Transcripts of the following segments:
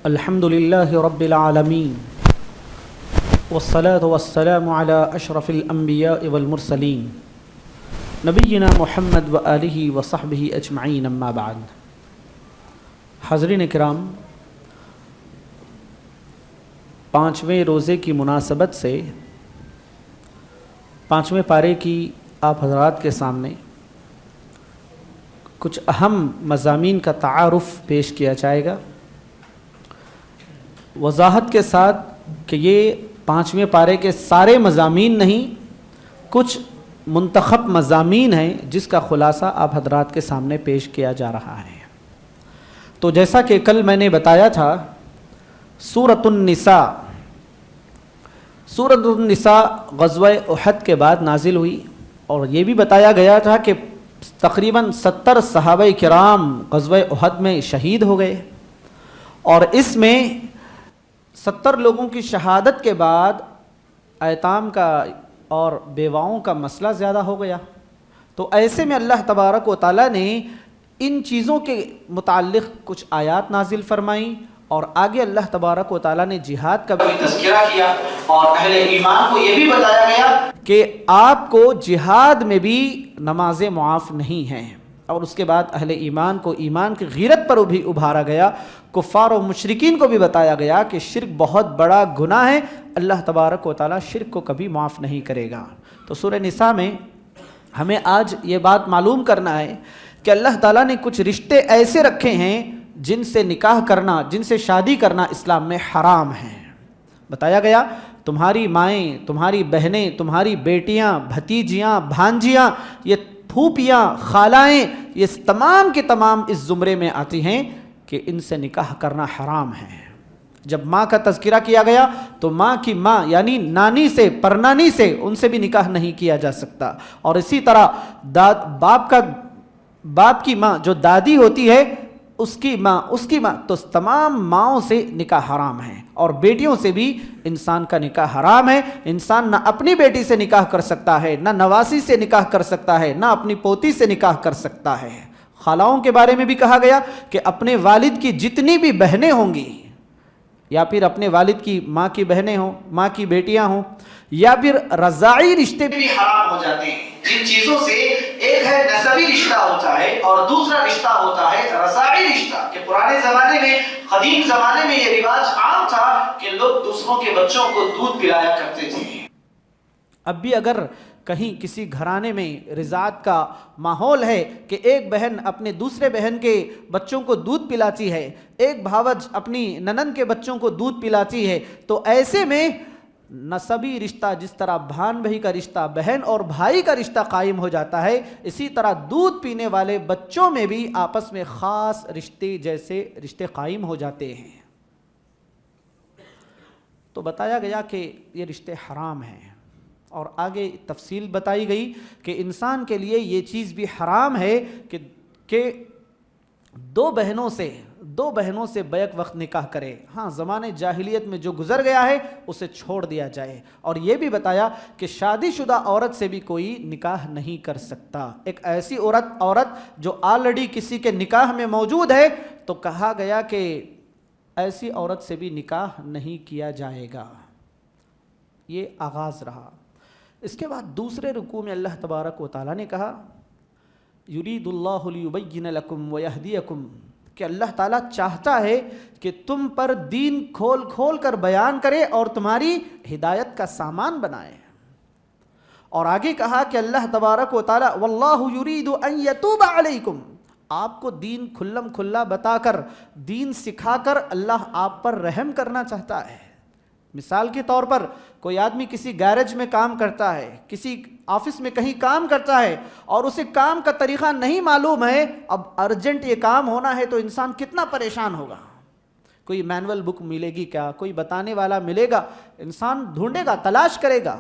الحمد للہ رب العالمین والصلاة والسلام علی اشرف الانبیاء والمرسلین نبینا محمد وآلہ وصحبہ اجمعین اما بعد۔ حاضرین کرام، پانچویں روزے کی مناسبت سے پانچویں پارے کی آپ حضرات کے سامنے کچھ اہم مضامین کا تعارف پیش کیا جائے گا، وضاحت کے ساتھ کہ یہ پانچویں پارے کے سارے مضامین نہیں، کچھ منتخب مضامین ہیں جس کا خلاصہ آپ حضرات کے سامنے پیش کیا جا رہا ہے۔ تو جیسا کہ کل میں نے بتایا تھا، سورۃ النساء غزوہ احد کے بعد نازل ہوئی، اور یہ بھی بتایا گیا تھا کہ تقریباً 70 صحابہ کرام غزوہ احد میں شہید ہو گئے، اور اس میں 70 لوگوں کی شہادت کے بعد ایتام کا اور بیواؤں کا مسئلہ زیادہ ہو گیا۔ تو ایسے میں اللہ تبارک و تعالیٰ نے ان چیزوں کے متعلق کچھ آیات نازل فرمائیں، اور آگے اللہ تبارک و تعالیٰ نے جہاد کا بھی تذکرہ کیا، اور اہل ایمان کو یہ بھی بتایا گیا کہ آپ کو جہاد میں بھی نمازیں معاف نہیں ہیں، اور اس کے بعد اہل ایمان کو ایمان کی غیرت پر بھی ابھارا گیا۔ کفار و مشرکین کو بھی بتایا گیا کہ شرک بہت بڑا گناہ ہے، اللہ تبارک و تعالیٰ شرک کو کبھی معاف نہیں کرے گا۔ تو سورہ نساء میں ہمیں آج یہ بات معلوم کرنا ہے کہ اللہ تعالیٰ نے کچھ رشتے ایسے رکھے ہیں جن سے نکاح کرنا، جن سے شادی کرنا اسلام میں حرام ہے۔ بتایا گیا تمہاری مائیں، تمہاری بہنیں، تمہاری بیٹیاں، بھتیجیاں، بھانجیاں، یہ پھوپھیاں، خالائیں، یہ تمام کے تمام اس زمرے میں آتی ہیں کہ ان سے نکاح کرنا حرام ہے۔ جب ماں کا تذکرہ کیا گیا تو ماں کی ماں یعنی نانی سے، پرنانی سے، ان سے بھی نکاح نہیں کیا جا سکتا، اور اسی طرح باپ کی ماں جو دادی ہوتی ہے، اس کی ماں، تو تمام ماؤں سے نکاح حرام ہے، اور بیٹیوں سے بھی انسان کا نکاح حرام ہے۔ انسان نہ اپنی بیٹی سے نکاح کر سکتا ہے، نہ نواسی سے نکاح کر سکتا ہے، نہ اپنی پوتی سے نکاح کر سکتا ہے۔ خالاؤں کے بارے میں بھی کہا گیا کہ اپنے والد کی جتنی بھی بہنیں ہوں گی، یا پھر اپنے والد کی ماں کی بہنیں ہوں، ماں کی بیٹیاں ہوں، یا پھر رضاعی رشتے بھی حرام ہو جاتے ہیں۔ جن چیزوں سے ایک ہے نسبی رشتہ ہوتا ہے، اور دوسرا رشتہ ہوتا ہے رضاعی رشتہ، کہ پرانے زمانے میں، قدیم زمانے میں یہ رواج عام تھا کہ لوگ دوسروں کے بچوں کو دودھ پلایا کرتے تھے۔ اب بھی اگر کہیں کسی گھرانے میں رضاعت کا ماحول ہے کہ ایک بہن اپنے دوسرے بہن کے بچوں کو دودھ پلاتی ہے، ایک بھاوج اپنی ننند کے بچوں کو دودھ پلاتی ہے، تو ایسے میں نسبی رشتہ، جس طرح بھان بھائی کا رشتہ، بہن اور بھائی کا رشتہ قائم ہو جاتا ہے، اسی طرح دودھ پینے والے بچوں میں بھی آپس میں خاص رشتے جیسے رشتے قائم ہو جاتے ہیں۔ تو بتایا گیا کہ یہ رشتے حرام ہیں، اور آگے تفصیل بتائی گئی کہ انسان کے لیے یہ چیز بھی حرام ہے کہ دو بہنوں سے بیک وقت نکاح کرے۔ ہاں، زمانے جاہلیت میں جو گزر گیا ہے اسے چھوڑ دیا جائے، اور یہ بھی بتایا کہ شادی شدہ عورت سے بھی کوئی نکاح نہیں کر سکتا۔ ایک ایسی عورت جو آلریڈی کسی کے نکاح میں موجود ہے، تو کہا گیا کہ ایسی عورت سے بھی نکاح نہیں کیا جائے گا۔ یہ آغاز رہا۔ اس کے بعد دوسرے رکوع میں اللہ تبارک و تعالیٰ نے کہا یرید اللہ لیبین لکم ویہدیکم، کہ اللہ تعالیٰ چاہتا ہے کہ تم پر دین کھول کھول کر بیان کرے اور تمہاری ہدایت کا سامان بنائے۔ اور آگے کہا کہ اللہ تبارک و تعالیٰ واللہ یرید ان یتوب علیکم، آپ کو دین کھلم کھلا بتا کر، دین سکھا کر اللہ آپ پر رحم کرنا چاہتا ہے۔ مثال کے طور پر کوئی آدمی کسی گیرج میں کام کرتا ہے، کسی آفس میں کہیں کام کرتا ہے، اور اسے کام کا طریقہ نہیں معلوم ہے، اب ارجنٹ یہ کام ہونا ہے، تو انسان کتنا پریشان ہوگا۔ کوئی مینول بک ملے گی کیا، کوئی بتانے والا ملے گا، انسان ڈھونڈے گا، تلاش کرے گا۔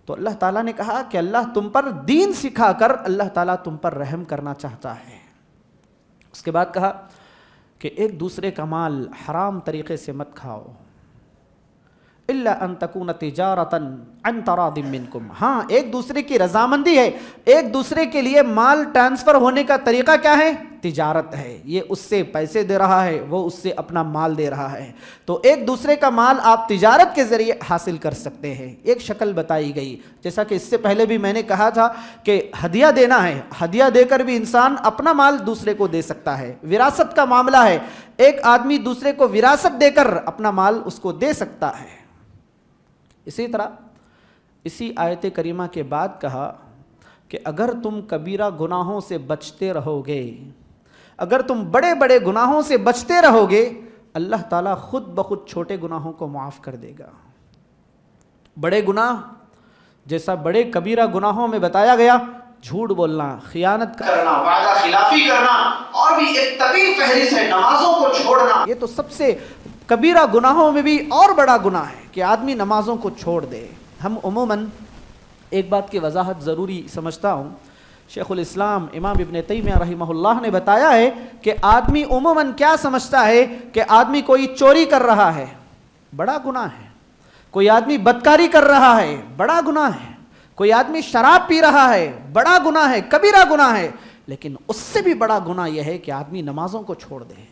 تو اللہ تعالیٰ نے کہا کہ اللہ تم پر دین سکھا کر اللہ تعالیٰ تم پر رحم کرنا چاہتا ہے۔ اس کے بعد کہا کہ ایک دوسرے کا مال حرام طریقے سے مت کھاؤ، الا ان تکون تجارتا عن تراض منکم، ہاں ایک دوسرے کی رضامندی ہے، ایک دوسرے کے لیے مال ٹرانسفر ہونے کا طریقہ کیا ہے؟ تجارت ہے، یہ اس سے پیسے دے رہا ہے، وہ اس سے اپنا مال دے رہا ہے، تو ایک دوسرے کا مال آپ تجارت کے ذریعے حاصل کر سکتے ہیں۔ ایک شکل بتائی گئی، جیسا کہ اس سے پہلے بھی میں نے کہا تھا کہ ہدیہ دینا ہے، ہدیہ دے کر بھی انسان اپنا مال دوسرے کو دے سکتا ہے۔ وراثت کا معاملہ ہے، ایک آدمی دوسرے کو وراثت دے کر اپنا مال اس کو دے سکتا ہے۔ اسی طرح اسی آیت کریمہ کے بعد کہا کہ اگر تم کبیرہ گناہوں سے بچتے رہو گے، اگر تم بڑے بڑے گناہوں سے بچتے رہو گے، اللہ تعالیٰ خود بخود چھوٹے گناہوں کو معاف کر دے گا۔ بڑے گناہ جیسا بڑے کبیرہ گناہوں میں بتایا گیا، جھوٹ بولنا، خیانت کرنا، وعدہ خلافی کرنا، اور بھی ایک طویل فہرست ہے، نمازوں کو چھوڑنا، یہ تو سب سے کبیرہ گناہوں میں بھی اور بڑا گناہ ہے کہ آدمی نمازوں کو چھوڑ دے۔ ہم عموماً ایک بات کی وضاحت ضروری سمجھتا ہوں، شیخ الاسلام امام ابن تیمیہ رحمہ اللہ نے بتایا ہے کہ آدمی عموماً کیا سمجھتا ہے کہ آدمی کوئی چوری کر رہا ہے، بڑا گناہ ہے، کوئی آدمی بدکاری کر رہا ہے، بڑا گناہ ہے، کوئی آدمی شراب پی رہا ہے، بڑا گناہ ہے، کبیرہ گناہ ہے، لیکن اس سے بھی بڑا گناہ یہ ہے کہ آدمی نمازوں کو چھوڑ دے،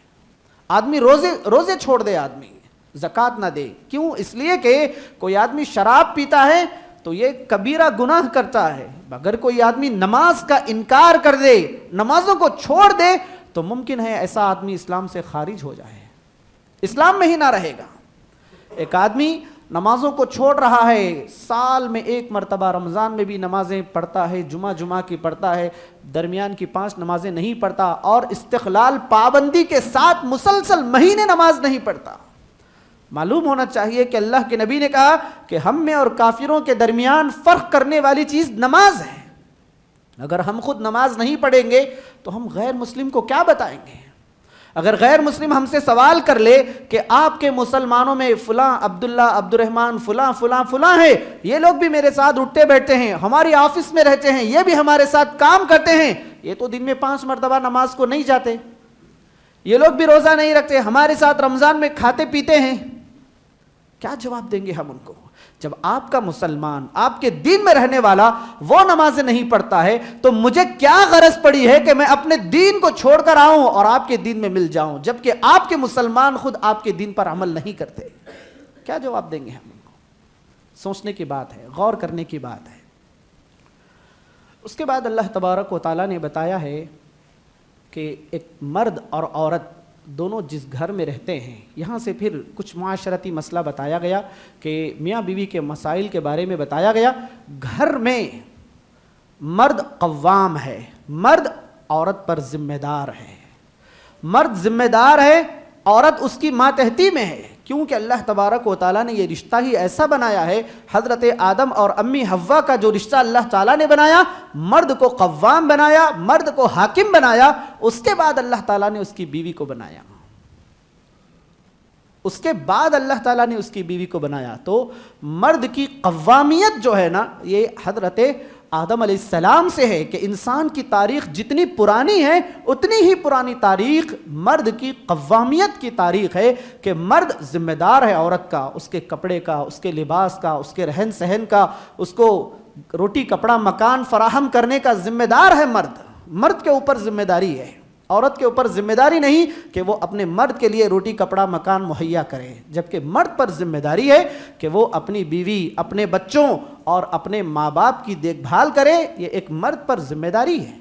آدمی روزے چھوڑ دے، آدمی زکوٰۃ نہ دے۔ کیوں؟ اس لیے کہ کوئی آدمی شراب پیتا ہے تو یہ کبیرہ گناہ کرتا ہے، اگر کوئی آدمی نماز کا انکار کر دے، نمازوں کو چھوڑ دے، تو ممکن ہے ایسا آدمی اسلام سے خارج ہو جائے، اسلام میں ہی نہ رہے گا۔ ایک آدمی نمازوں کو چھوڑ رہا ہے، سال میں ایک مرتبہ رمضان میں بھی نمازیں پڑھتا ہے، جمعہ کی پڑھتا ہے، درمیان کی 5 نمازیں نہیں پڑھتا، اور استقلال پابندی کے ساتھ مسلسل مہینے نماز نہیں پڑھتا۔ معلوم ہونا چاہیے کہ اللہ کے نبی نے کہا کہ ہم میں اور کافروں کے درمیان فرق کرنے والی چیز نماز ہے۔ اگر ہم خود نماز نہیں پڑھیں گے تو ہم غیر مسلم کو کیا بتائیں گے؟ اگر غیر مسلم ہم سے سوال کر لے کہ آپ کے مسلمانوں میں فلاں عبداللہ، عبد الرحمن، فلاں فلاں فلاں ہے، یہ لوگ بھی میرے ساتھ اٹھتے بیٹھتے ہیں، ہماری آفس میں رہتے ہیں، یہ بھی ہمارے ساتھ کام کرتے ہیں، یہ تو دن میں 5 مرتبہ نماز کو نہیں جاتے، یہ لوگ بھی روزہ نہیں رکھتے، ہمارے ساتھ رمضان میں کھاتے پیتے ہیں، کیا جواب دیں گے ہم ان کو؟ جب آپ کا مسلمان، آپ کے دین میں رہنے والا وہ نمازیں نہیں پڑھتا ہے تو مجھے کیا غرض پڑی ہے کہ میں اپنے دین کو چھوڑ کر آؤں اور آپ کے دین میں مل جاؤں، جبکہ آپ کے مسلمان خود آپ کے دین پر عمل نہیں کرتے؟ کیا جواب دیں گے ہم ان کو؟ سوچنے کی بات ہے، غور کرنے کی بات ہے۔ اس کے بعد اللہ تبارک و تعالیٰ نے بتایا ہے کہ ایک مرد اور عورت دونوں جس گھر میں رہتے ہیں، یہاں سے پھر کچھ معاشرتی مسئلہ بتایا گیا کہ میاں بیوی کے مسائل کے بارے میں بتایا گیا۔ گھر میں مرد قوام ہے، مرد عورت پر ذمہ دار ہے، مرد ذمہ دار ہے، عورت اس کی ماتحتی میں ہے، کیونکہ اللہ تبارک و تعالیٰ نے یہ رشتہ ہی ایسا بنایا ہے۔ حضرت آدم اور امی حوا کا جو رشتہ اللہ تعالیٰ نے بنایا، مرد کو قوام بنایا، مرد کو حاکم بنایا، اس کے بعد اللہ تعالیٰ نے اس کی بیوی کو بنایا، اس کے بعد اللہ تعالیٰ نے اس کی بیوی کو بنایا۔ تو مرد کی قوامیت جو ہے نا، یہ حضرت آدم علیہ السلام سے ہے کہ انسان کی تاریخ جتنی پرانی ہے اتنی ہی پرانی تاریخ مرد کی قوامیت کی تاریخ ہے کہ مرد ذمہ دار ہے عورت کا، اس کے کپڑے کا، اس کے لباس کا، اس کے رہن سہن کا، اس کو روٹی کپڑا مکان فراہم کرنے کا ذمہ دار ہے مرد۔ مرد کے اوپر ذمہ داری ہے، عورت کے اوپر ذمہ داری نہیں کہ وہ اپنے مرد کے لیے روٹی کپڑا مکان مہیا کرے، جبکہ مرد پر ذمہ داری ہے کہ وہ اپنی بیوی، اپنے بچوں اور اپنے ماں باپ کی دیکھ بھال کرے، یہ ایک مرد پر ذمہ داری ہے۔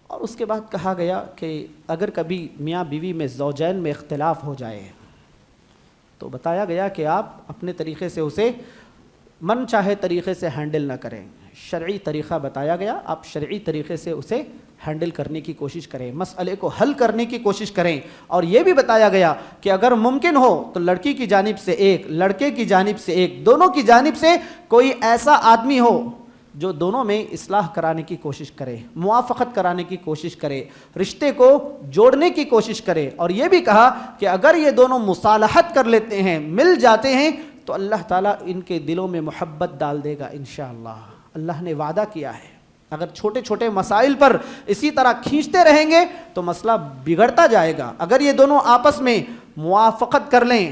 اور اس کے بعد کہا گیا کہ اگر کبھی میاں بیوی میں زوجین میں اختلاف ہو جائے تو بتایا گیا کہ آپ اپنے طریقے سے اسے من چاہے طریقے سے ہینڈل نہ کریں، شرعی طریقہ بتایا گیا، آپ شرعی طریقے سے اسے ہینڈل کرنے کی کوشش کریں، مسئلے کو حل کرنے کی کوشش کریں۔ اور یہ بھی بتایا گیا کہ اگر ممکن ہو تو لڑکی کی جانب سے ایک، لڑکے کی جانب سے ایک، دونوں کی جانب سے کوئی ایسا آدمی ہو جو دونوں میں اصلاح کرانے کی کوشش کرے، موافقت کرانے کی کوشش کرے، رشتے کو جوڑنے کی کوشش کرے۔ اور یہ بھی کہا کہ اگر یہ دونوں مصالحت کر لیتے ہیں، مل جاتے ہیں، تو اللہ تعالیٰ ان کے دلوں میں محبت ڈال دے گا انشاءاللہ۔ اللہ نے وعدہ کیا ہے، اگر چھوٹے چھوٹے مسائل پر اسی طرح کھینچتے رہیں گے تو مسئلہ بگڑتا جائے گا۔ اگر یہ دونوں آپس میں موافقت کر لیں،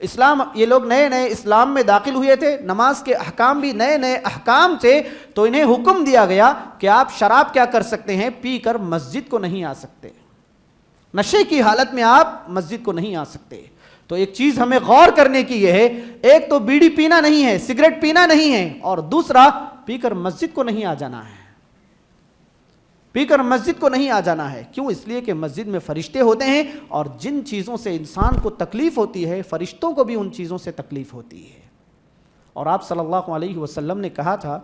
اسلام، یہ لوگ نئے نئے اسلام میں داخل ہوئے تھے، نماز کے احکام بھی نئے نئے احکام تھے، تو انہیں حکم دیا گیا کہ آپ شراب کیا کر سکتے ہیں، پی کر مسجد کو نہیں آ سکتے، نشے کی حالت میں آپ مسجد کو نہیں آ سکتے۔ تو ایک چیز ہمیں غور کرنے کی یہ ہے، ایک تو بیڑی پینا نہیں ہے، سگریٹ پینا نہیں ہے، اور دوسرا پی کر مسجد کو نہیں آ جانا ہے، پی کر مسجد کو نہیں آ جانا ہے۔ کیوں؟ اس لیے کہ مسجد میں فرشتے ہوتے ہیں، اور جن چیزوں سے انسان کو تکلیف ہوتی ہے فرشتوں کو بھی ان چیزوں سے تکلیف ہوتی ہے۔ اور آپ صلی اللہ علیہ وسلم نے کہا تھا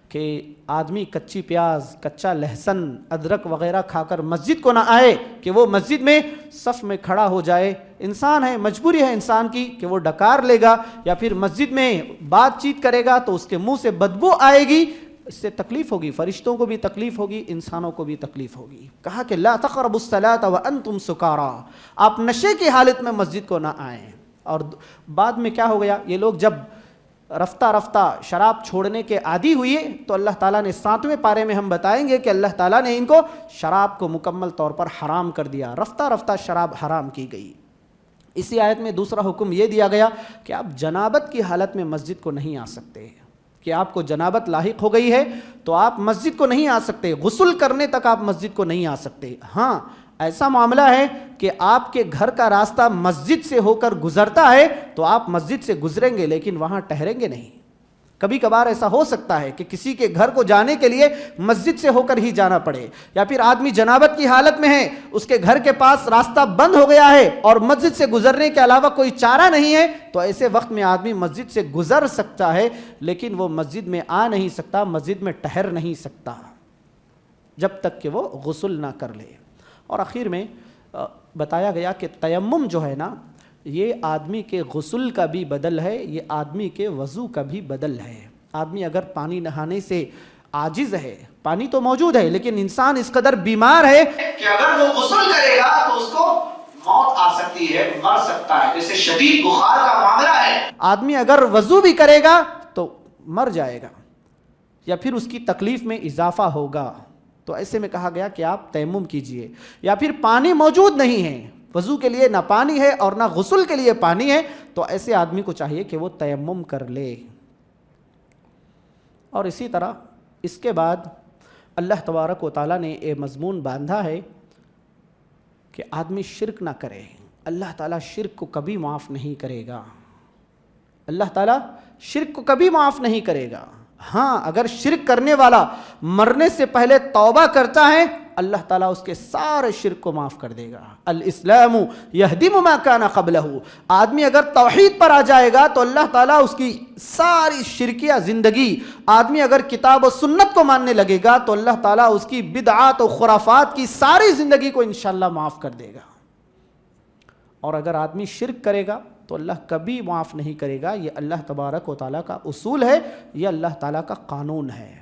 کہ آدمی کچی پیاز، کچا لہسن، ادرک وغیرہ کھا کر مسجد کو نہ آئے، کہ وہ مسجد میں صف میں کھڑا ہو جائے، انسان ہے، مجبوری ہے انسان کی کہ وہ ڈکار لے گا یا پھر مسجد میں بات چیت کرے گا تو اس کے منہ سے بدبو آئے گی، اس سے تکلیف ہوگی، فرشتوں کو بھی تکلیف ہوگی، انسانوں کو بھی تکلیف ہوگی۔ کہا کہ لا تقربوا الصلاة وانتم سکارا، آپ نشے کی حالت میں مسجد کو نہ آئیں۔ اور بعد میں کیا ہو گیا، یہ لوگ جب رفتہ رفتہ شراب چھوڑنے کے عادی ہوئے تو اللہ تعالیٰ نے 7ویں پارے میں ہم بتائیں گے کہ اللہ تعالیٰ نے ان کو شراب کو مکمل طور پر حرام کر دیا، رفتہ رفتہ شراب حرام کی گئی۔ اسی آیت میں دوسرا حکم یہ دیا گیا کہ آپ جنابت کی حالت میں مسجد کو نہیں آ سکتے، کہ آپ کو جنابت لاحق ہو گئی ہے تو آپ مسجد کو نہیں آ سکتے، غسل کرنے تک آپ مسجد کو نہیں آ سکتے۔ ہاں، ایسا معاملہ ہے کہ آپ کے گھر کا راستہ مسجد سے ہو کر گزرتا ہے تو آپ مسجد سے گزریں گے لیکن وہاں ٹھہریں گے نہیں۔ کبھی کبھار ایسا ہو سکتا ہے کہ کسی کے گھر کو جانے کے لیے مسجد سے ہو کر ہی جانا پڑے، یا پھر آدمی جنابت کی حالت میں ہے، اس کے گھر کے پاس راستہ بند ہو گیا ہے اور مسجد سے گزرنے کے علاوہ کوئی چارہ نہیں ہے، تو ایسے وقت میں آدمی مسجد سے گزر سکتا ہے لیکن وہ مسجد میں آ نہیں سکتا، مسجد میں ٹھہر نہیں سکتا جب تک کہ وہ غسل نہ کر لے۔ اور آخر میں بتایا گیا کہ تیمم جو ہے نا، یہ آدمی کے غسل کا بھی بدل ہے، یہ آدمی کے وضو کا بھی بدل ہے۔ آدمی اگر پانی نہانے سے عاجز ہے، پانی تو موجود ہے لیکن انسان اس قدر بیمار ہے کہ اگر وہ غسل کرے گا تو اس کو موت آ سکتی ہے، مر سکتا ہے، جیسے شدید بخار کا معاملہ ہے۔ آدمی اگر وضو بھی کرے گا تو مر جائے گا یا پھر اس کی تکلیف میں اضافہ ہوگا۔ تو ایسے میں کہا گیا کہ آپ تیمم کیجئے، یا پھر پانی موجود نہیں ہے، وضو کے لیے نہ پانی ہے اور نہ غسل کے لیے پانی ہے، تو ایسے آدمی کو چاہیے کہ وہ تیمم کر لے۔ اور اسی طرح اس کے بعد اللہ تبارک و تعالیٰ نے یہ مضمون باندھا ہے کہ آدمی شرک نہ کرے۔ اللہ تعالیٰ شرک کو کبھی معاف نہیں کرے گا، اللہ تعالیٰ شرک کو کبھی معاف نہیں کرے گا۔ ہاں، اگر شرک کرنے والا مرنے سے پہلے توبہ کرتا ہے اللہ تعالیٰ اس کے سارے شرک کو معاف کر دے گا۔ الاسلام یہدم ما کان قبلہ، آدمی اگر توحید پر آ جائے گا تو اللہ تعالیٰ اس کی ساری شرکیہ زندگی، آدمی اگر کتاب و سنت کو ماننے لگے گا تو اللہ تعالیٰ اس کی بدعات و خرافات کی ساری زندگی کو انشاءاللہ معاف کر دے گا۔ اور اگر آدمی شرک کرے گا تو اللہ کبھی معاف نہیں کرے گا۔ یہ اللہ تبارک و تعالیٰ کا اصول ہے، یہ اللہ تعالیٰ کا قانون ہے۔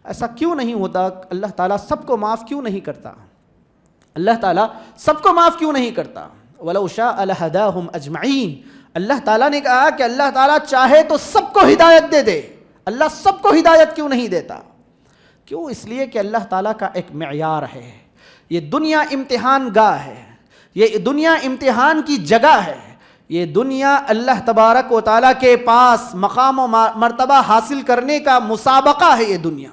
ایسا کیوں نہیں ہوتا؟ اللہ تعالیٰ سب کو معاف کیوں نہیں کرتا؟ اللہ تعالیٰ سب کو معاف کیوں نہیں کرتا؟ وَلَوْ شَاءَ لَهَدَاهُمْ أَجْمَعِينَ، اللہ تعالیٰ نے کہا کہ اللہ تعالیٰ چاہے تو سب کو ہدایت دے دے۔ اللہ سب کو ہدایت کیوں نہیں دیتا؟ کیوں؟ اس لیے کہ اللہ تعالیٰ کا ایک معیار ہے۔ یہ دنیا امتحان گاہ ہے، یہ دنیا امتحان کی جگہ ہے، یہ دنیا اللہ تبارک و تعالیٰ کے پاس مقام و مرتبہ حاصل کرنے کا مسابقہ ہے۔ یہ دنیا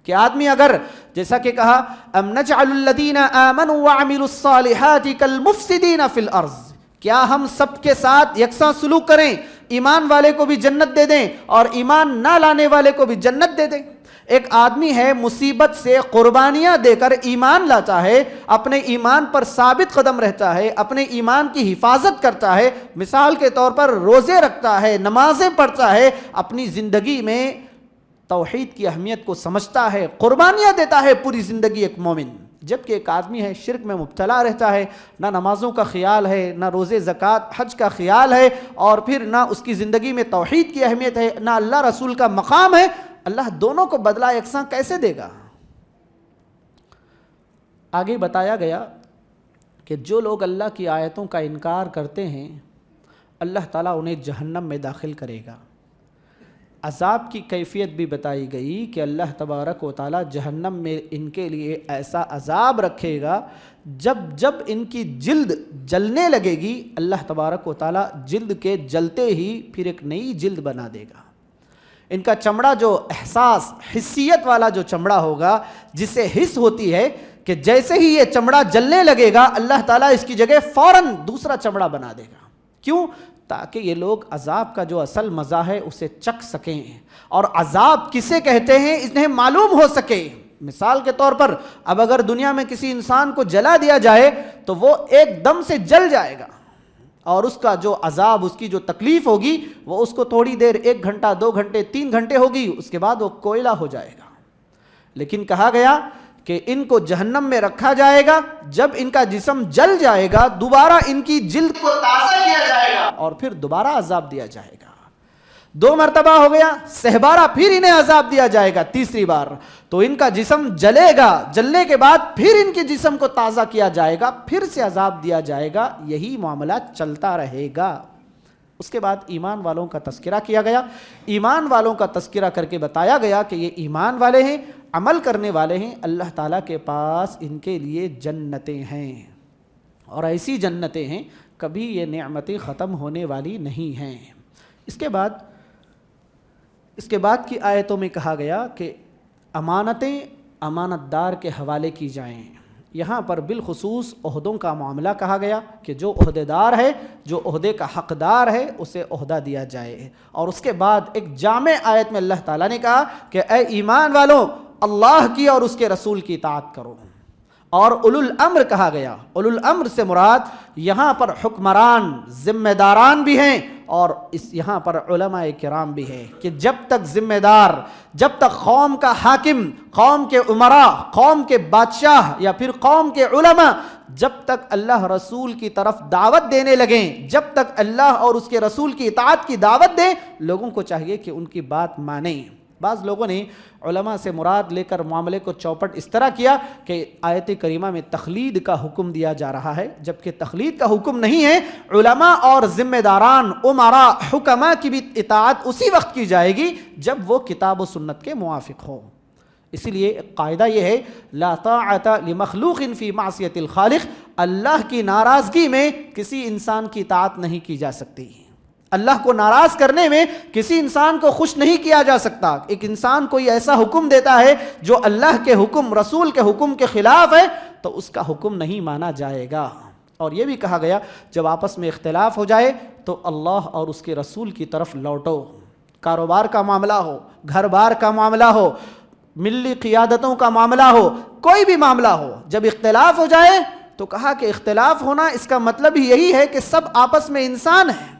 کہ آدمی اگر جیسا کہ کہا ام نجعل الذین آمنوا وعملوا الصالحات کالمفسدین فی الارض، کیا ہم سب کے ساتھ یکساں سلوک کریں، ایمان والے کو بھی جنت دے دیں اور ایمان نہ لانے والے کو بھی جنت دے دیں؟ ایک آدمی ہے مصیبت سے قربانیاں دے کر ایمان لاتا ہے، اپنے ایمان پر ثابت قدم رہتا ہے، اپنے ایمان کی حفاظت کرتا ہے، مثال کے طور پر روزے رکھتا ہے، نمازیں پڑھتا ہے، اپنی زندگی میں توحید کی اہمیت کو سمجھتا ہے، قربانیاں دیتا ہے پوری زندگی ایک مومن۔ جبکہ ایک آدمی ہے شرک میں مبتلا رہتا ہے، نہ نمازوں کا خیال ہے، نہ روزے زکوٰۃ حج کا خیال ہے، اور پھر نہ اس کی زندگی میں توحید کی اہمیت ہے، نہ اللہ رسول کا مقام ہے۔ اللہ دونوں کو بدلہ یکساں کیسے دے گا؟ آگے بتایا گیا کہ جو لوگ اللہ کی آیتوں کا انکار کرتے ہیں اللہ تعالیٰ انہیں جہنم میں داخل کرے گا۔ عذاب کی کیفیت بھی بتائی گئی کہ اللہ تبارک و تعالی جہنم میں ان کے لیے ایسا عذاب رکھے گا، جب جب ان کی جلد جلنے لگے گی اللہ تبارک و تعالی جلد کے جلتے ہی پھر ایک نئی جلد بنا دے گا۔ ان کا چمڑا جو احساس حسیت والا جو چمڑا ہوگا، جسے حس ہوتی ہے کہ جیسے ہی یہ چمڑا جلنے لگے گا اللہ تعالیٰ اس کی جگہ فوراً دوسرا چمڑا بنا دے گا۔ کیوں؟ تاکہ یہ لوگ عذاب کا جو اصل مزہ ہے اسے چکھ سکیں، اور عذاب کسے کہتے ہیں انہیں معلوم ہو سکے۔ مثال کے طور پر اب اگر دنیا میں کسی انسان کو جلا دیا جائے تو وہ ایک دم سے جل جائے گا، اور اس کا جو عذاب، اس کی جو تکلیف ہوگی وہ اس کو تھوڑی دیر، 1 گھنٹہ 2 گھنٹے 3 گھنٹے ہوگی، اس کے بعد وہ کوئلہ ہو جائے گا۔ لیکن کہا گیا کہ ان کو جہنم میں رکھا جائے گا، جب ان کا جسم جل جائے گا دوبارہ ان کی جلد کو تازہ کیا جائے گا اور پھر دوبارہ عذاب دیا جائے گا۔ 2 مرتبہ ہو گیا، سہبارہ پھر انہیں عذاب دیا جائے گا، تیسری بار تو ان کا جسم جلے گا، جلنے کے بعد پھر ان کے جسم کو تازہ کیا جائے گا، پھر سے عذاب دیا جائے گا، یہی معاملہ چلتا رہے گا۔ اس کے بعد ایمان والوں کا تذکرہ کیا گیا۔ ایمان والوں کا تذکرہ کر کے بتایا گیا کہ یہ ایمان والے ہیں، عمل کرنے والے ہیں، اللہ تعالیٰ کے پاس ان کے لیے جنتیں ہیں، اور ایسی جنتیں ہیں کبھی یہ نعمتیں ختم ہونے والی نہیں ہیں۔ اس کے بعد کی آیتوں میں کہا گیا کہ امانتیں امانت دار کے حوالے کی جائیں۔ یہاں پر بالخصوص عہدوں کا معاملہ کہا گیا کہ جو عہدے دار ہے، جو عہدے کا حقدار ہے، اسے عہدہ دیا جائے۔ اور اس کے بعد ایک جامع آیت میں اللہ تعالیٰ نے کہا کہ اے ایمان والوں، اللہ کی اور اس کے رسول کی اطاعت کرو۔ اور اولو الامر کہا گیا۔ اولو الامر سے مراد یہاں پر حکمران، ذمہ داران بھی ہیں، اور یہاں پر علماء کرام بھی ہیں کہ جب تک ذمہ دار، جب تک قوم کا حاکم، قوم کے امراء، قوم کے بادشاہ یا پھر قوم کے علماء جب تک اللہ رسول کی طرف دعوت دینے لگیں، جب تک اللہ اور اس کے رسول کی اطاعت کی دعوت دیں، لوگوں کو چاہیے کہ ان کی بات مانیں۔ بعض لوگوں نے علماء سے مراد لے کر معاملے کو چوپٹ اس طرح کیا کہ آیت کریمہ میں تقلید کا حکم دیا جا رہا ہے، جبکہ تقلید کا حکم نہیں ہے۔ علماء اور ذمہ داران، امراء، حکماء کی بھی اطاعت اسی وقت کی جائے گی جب وہ کتاب و سنت کے موافق ہو۔ اسی لیے قاعدہ یہ ہے لا طاعت لمخلوق فی معصیت الخالق، اللہ کی ناراضگی میں کسی انسان کی اطاعت نہیں کی جا سکتی۔ اللہ کو ناراض کرنے میں کسی انسان کو خوش نہیں کیا جا سکتا۔ ایک انسان کوئی ایسا حکم دیتا ہے جو اللہ کے حکم، رسول کے حکم کے خلاف ہے، تو اس کا حکم نہیں مانا جائے گا۔ اور یہ بھی کہا گیا جب آپس میں اختلاف ہو جائے تو اللہ اور اس کے رسول کی طرف لوٹو۔ کاروبار کا معاملہ ہو، گھر بار کا معاملہ ہو، ملی قیادتوں کا معاملہ ہو، کوئی بھی معاملہ ہو، جب اختلاف ہو جائے تو کہا کہ اختلاف ہونا اس کا مطلب ہی یہی ہے کہ سب آپس میں انسان ہیں۔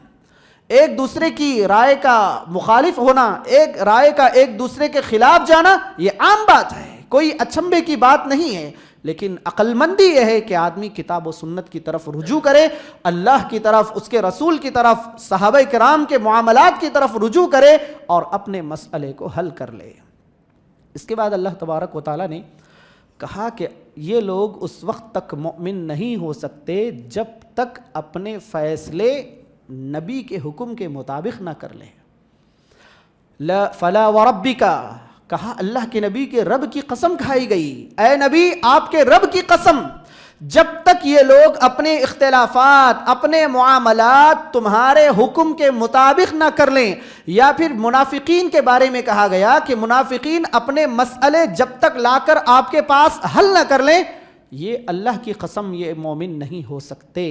ایک دوسرے کی رائے کا مخالف ہونا، ایک رائے کا ایک دوسرے کے خلاف جانا، یہ عام بات ہے، کوئی اچنبھے کی بات نہیں ہے۔ لیکن عقل مندی یہ ہے کہ آدمی کتاب و سنت کی طرف رجوع کرے، اللہ کی طرف، اس کے رسول کی طرف، صحابہ کرام کے معاملات کی طرف رجوع کرے اور اپنے مسئلے کو حل کر لے۔ اس کے بعد اللہ تبارک و تعالیٰ نے کہا کہ یہ لوگ اس وقت تک مؤمن نہیں ہو سکتے جب تک اپنے فیصلے نبی کے حکم کے مطابق نہ کر لیں۔ فلا وربک، کہا اللہ کے نبی کے رب کی قسم کھائی گئی، اے نبی آپ کے رب کی قسم، جب تک یہ لوگ اپنے اختلافات، اپنے معاملات تمہارے حکم کے مطابق نہ کر لیں۔ یا پھر منافقین کے بارے میں کہا گیا کہ منافقین اپنے مسئلے جب تک لا کر آپ کے پاس حل نہ کر لیں، یہ اللہ کی قسم یہ مومن نہیں ہو سکتے۔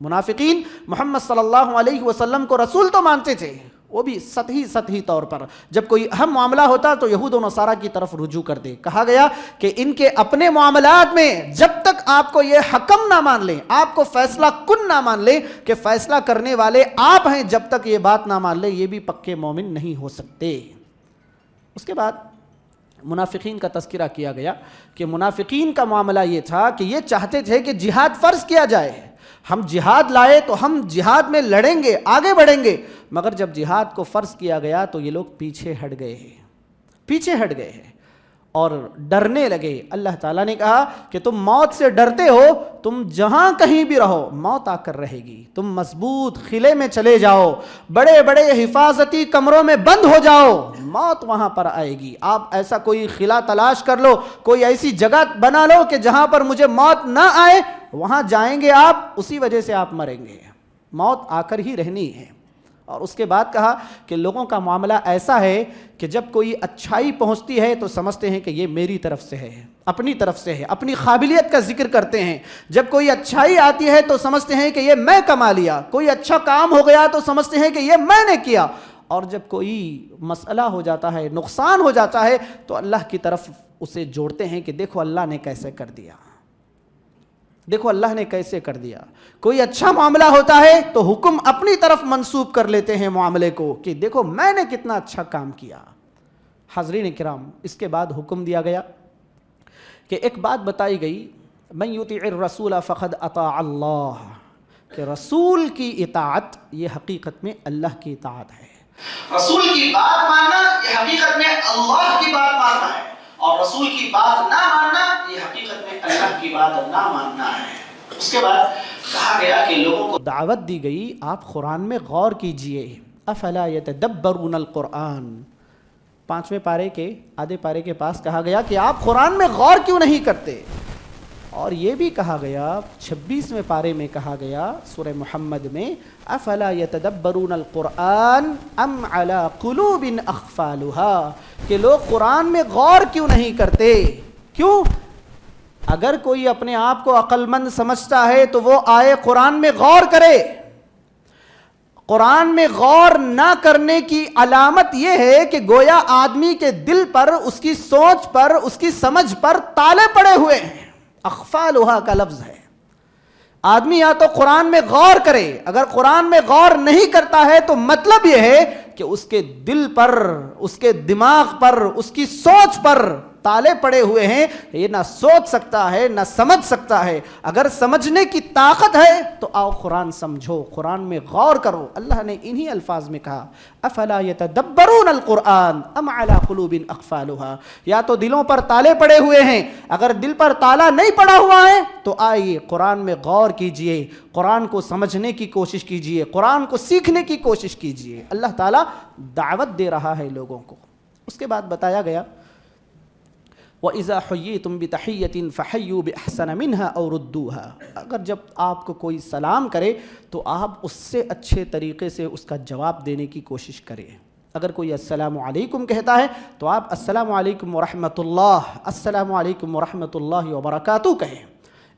منافقین محمد صلی اللہ علیہ وسلم کو رسول تو مانتے تھے، وہ بھی سطحی طور پر، جب کوئی اہم معاملہ ہوتا تو یہود و نصارہ کی طرف رجوع کر دے۔ کہا گیا کہ ان کے اپنے معاملات میں جب تک آپ کو یہ حکم نہ مان لیں، آپ کو فیصلہ کن نہ مان لیں کہ فیصلہ کرنے والے آپ ہیں، جب تک یہ بات نہ مان لیں یہ بھی پکے مومن نہیں ہو سکتے۔ اس کے بعد منافقین کا تذکرہ کیا گیا کہ منافقین کا معاملہ یہ تھا کہ یہ چاہتے تھے کہ جہاد فرض کیا جائے، ہم جہاد لائے تو ہم جہاد میں لڑیں گے، آگے بڑھیں گے، مگر جب جہاد کو فرض کیا گیا تو یہ لوگ پیچھے ہٹ گئے ہیں۔ اور ڈرنے لگے۔ اللہ تعالیٰ نے کہا کہ تم موت سے ڈرتے ہو، تم جہاں کہیں بھی رہو موت آ کر رہے گی، تم مضبوط قلعے میں چلے جاؤ، بڑے بڑے حفاظتی کمروں میں بند ہو جاؤ، موت وہاں پر آئے گی۔ آپ ایسا کوئی قلعہ تلاش کر لو، کوئی ایسی جگہ بنا لو کہ جہاں پر مجھے موت نہ آئے، وہاں جائیں گے آپ، اسی وجہ سے آپ مریں گے، موت آ کر ہی رہنی ہے۔ اور اس کے بعد کہا کہ لوگوں کا معاملہ ایسا ہے کہ جب کوئی اچھائی پہنچتی ہے تو سمجھتے ہیں کہ یہ میری طرف سے ہے، اپنی طرف سے ہے، اپنی قابلیت کا ذکر کرتے ہیں۔ جب کوئی اچھائی آتی ہے تو سمجھتے ہیں کہ یہ میں کما لیا، کوئی اچھا کام ہو گیا تو سمجھتے ہیں کہ یہ میں نے کیا، اور جب کوئی مسئلہ ہو جاتا ہے، نقصان ہو جاتا ہے، تو اللہ کی طرف اسے جوڑتے ہیں کہ دیکھو اللہ نے کیسے کر دیا، دیکھو اللہ نے کیسے کر دیا۔ کوئی اچھا معاملہ ہوتا ہے تو حکم اپنی طرف منسوب کر لیتے ہیں معاملے کو کہ دیکھو میں نے کتنا اچھا کام کیا۔ حاضرین کرام، اس کے بعد حکم دیا گیا کہ ایک بات بتائی گئی، من یطیع الرسول فقد اطاع اللہ، کہ رسول کی اطاعت یہ حقیقت میں اللہ کی اطاعت ہے۔ رسول کی بات ماننا یہ حقیقت میں اللہ کی بات ماننا ہے، اور رسول کی بات نہ ماننا یہ حقیقت میں اللہ کی بات نہ ماننا ہے۔ اس کے بعد کہا گیا کہ لوگوں کو دعوت دی گئی آپ قرآن میں غور کیجئے، افلا یتدبرون القرآن، 5ویں پارے کے آدھے پارے کے پاس کہا گیا کہ آپ قرآن میں غور کیوں نہیں کرتے، اور یہ بھی کہا گیا 26ویں پارے میں کہا گیا سورہ محمد میں، افلا یتدبرون القرآن ام علی قلوب اقفالها، کہ لوگ قرآن میں غور کیوں نہیں کرتے۔ کیوں؟ اگر کوئی اپنے آپ کو عقل مند سمجھتا ہے تو وہ آئے قرآن میں غور کرے۔ قرآن میں غور نہ کرنے کی علامت یہ ہے کہ گویا آدمی کے دل پر، اس کی سوچ پر، اس کی سمجھ پر تالے پڑے ہوئے ہیں۔ اقفالها کا لفظ ہے۔ آدمی یا تو قرآن میں غور کرے، اگر قرآن میں غور نہیں کرتا ہے تو مطلب یہ ہے کہ اس کے دل پر، اس کے دماغ پر، اس کی سوچ پر تالے پڑے ہوئے ہیں، یہ نہ سوچ سکتا ہے نہ سمجھ سکتا ہے۔ اگر سمجھنے کی طاقت ہے تو آؤ قرآن سمجھو، قرآن میں غور کرو۔ اللہ نے انہی الفاظ میں کہا افلا یتدبرون القرآن ام علی قلوب اقفالها، یا تو دلوں پر تالے پڑے ہوئے ہیں، اگر دل پر تالا نہیں پڑا ہوا ہے تو آئیے قرآن میں غور کیجئے، قرآن کو سمجھنے کی کوشش کیجئے، قرآن کو سیکھنے کی کوشش کیجئے۔ اللہ تعالیٰ دعوت دے رہا ہے لوگوں کو۔ اس کے بعد بتایا گیا وَإِذَا حُيِّيتُم بِتَحِيَّةٍ فَحَيُّوا بِأَحْسَنَ مِنْهَا أَوْ رُدُّوهَا، اگر جب آپ کو کوئی سلام کرے تو آپ اس سے اچھے طریقے سے اس کا جواب دینے کی کوشش کریں۔ اگر کوئی السلام علیکم کہتا ہے تو آپ السلام علیکم ورحمۃ اللہ، السلام علیکم ورحمۃ اللہ وبرکاتہ کہیں،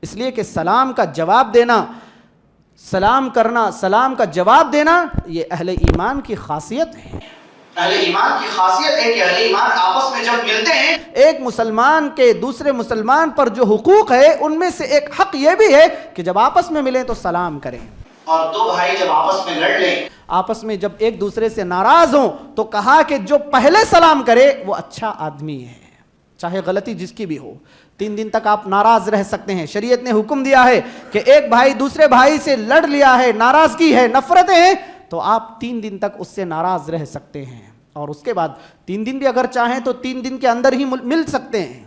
اس لیے کہ سلام کا جواب دینا، سلام کرنا، سلام کا جواب دینا یہ اہل ایمان کی خاصیت ہے۔ اہل ایمان کی خاصیت ہے کہ اہل ایمان آپس میں جب ملتے ہیں، ایک مسلمان کے دوسرے مسلمان پر جو حقوق ہے ان میں سے ایک حق یہ بھی ہے کہ جب آپس میں ملیں تو سلام کریں، اور دو بھائی جب آپس میں لڑ لیں، آپس میں جب ایک دوسرے سے ناراض ہوں تو کہا کہ جو پہلے سلام کرے وہ اچھا آدمی ہے، چاہے غلطی جس کی بھی ہو۔ 3 دن تک آپ ناراض رہ سکتے ہیں، شریعت نے حکم دیا ہے کہ ایک بھائی دوسرے بھائی سے لڑ لیا ہے، ناراضگی ہے، نفرتیں ہیں، تو آپ 3 دن تک اس سے ناراض رہ سکتے ہیں، اور اس کے بعد 3 دن بھی اگر چاہیں تو 3 دن کے اندر ہی مل سکتے ہیں،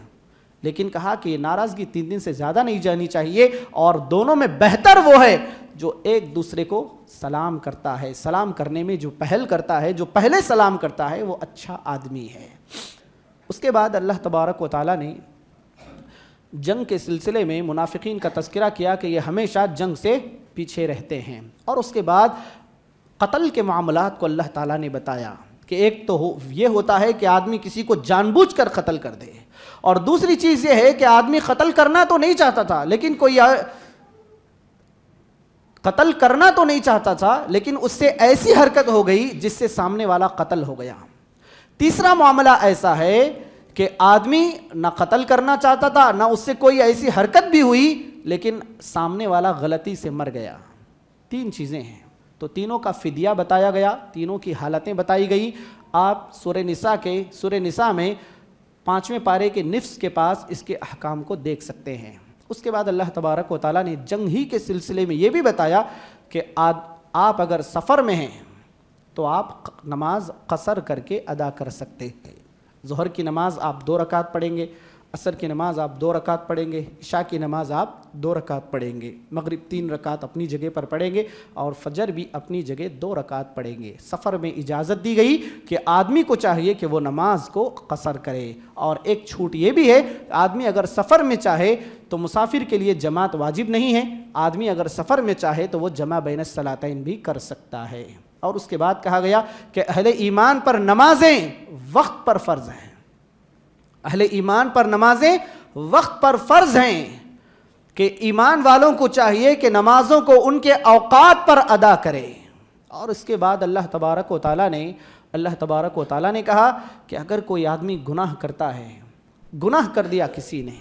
لیکن کہا کہ یہ ناراضگی 3 دن سے زیادہ نہیں جانی چاہیے، اور دونوں میں بہتر وہ ہے جو ایک دوسرے کو سلام کرتا ہے، سلام کرنے میں جو پہل کرتا ہے، جو پہلے سلام کرتا ہے وہ اچھا آدمی ہے۔ اس کے بعد اللہ تبارک و تعالیٰ نے جنگ کے سلسلے میں منافقین کا تذکرہ کیا کہ یہ ہمیشہ جنگ سے پیچھے رہتے ہیں، اور اس کے بعد قتل کے معاملات کو اللہ تعالیٰ نے بتایا کہ ایک تو یہ ہوتا ہے کہ آدمی کسی کو جان بوجھ کر قتل کر دے، اور دوسری چیز یہ ہے کہ آدمی قتل کرنا تو نہیں چاہتا تھا لیکن قتل کرنا تو نہیں چاہتا تھا لیکن اس سے ایسی حرکت ہو گئی جس سے سامنے والا قتل ہو گیا۔ تیسرا معاملہ ایسا ہے کہ آدمی نہ قتل کرنا چاہتا تھا، نہ اس سے کوئی ایسی حرکت بھی ہوئی، لیکن سامنے والا غلطی سے مر گیا۔ 3 چیزیں ہیں، تو تینوں کا فدیہ بتایا گیا، تینوں کی حالتیں بتائی گئی۔ آپ سورہ نساء میں 5ویں پارے کے نفس کے پاس اس کے احکام کو دیکھ سکتے ہیں۔ اس کے بعد اللہ تبارک و تعالیٰ نے جنگ ہی کے سلسلے میں یہ بھی بتایا کہ آپ اگر سفر میں ہیں تو آپ نماز قصر کر کے ادا کر سکتے ہیں، ظہر کی نماز آپ 2 رکعت پڑھیں گے، عصر کی نماز آپ 2 رکعت پڑھیں گے، عشاء کی نماز آپ 2 رکعت پڑھیں گے، مغرب 3 رکعت اپنی جگہ پر پڑھیں گے، اور فجر بھی اپنی جگہ 2 رکعت پڑھیں گے۔ سفر میں اجازت دی گئی کہ آدمی کو چاہیے کہ وہ نماز کو قصر کرے۔ اور ایک چھوٹ یہ بھی ہے، آدمی اگر سفر میں چاہے تو مسافر کے لیے جماعت واجب نہیں ہے، آدمی اگر سفر میں چاہے تو وہ جمع بین الصلاتین بھی کر سکتا ہے۔ اور اس کے بعد کہا گیا کہ اہل ایمان پر نمازیں وقت پر فرض ہیں، اہل ایمان پر نمازیں وقت پر فرض ہیں، کہ ایمان والوں کو چاہیے کہ نمازوں کو ان کے اوقات پر ادا کرے۔ اور اس کے بعد اللہ تبارک و تعالیٰ نے کہا کہ اگر کوئی آدمی گناہ کرتا ہے، گناہ کر دیا کسی نے،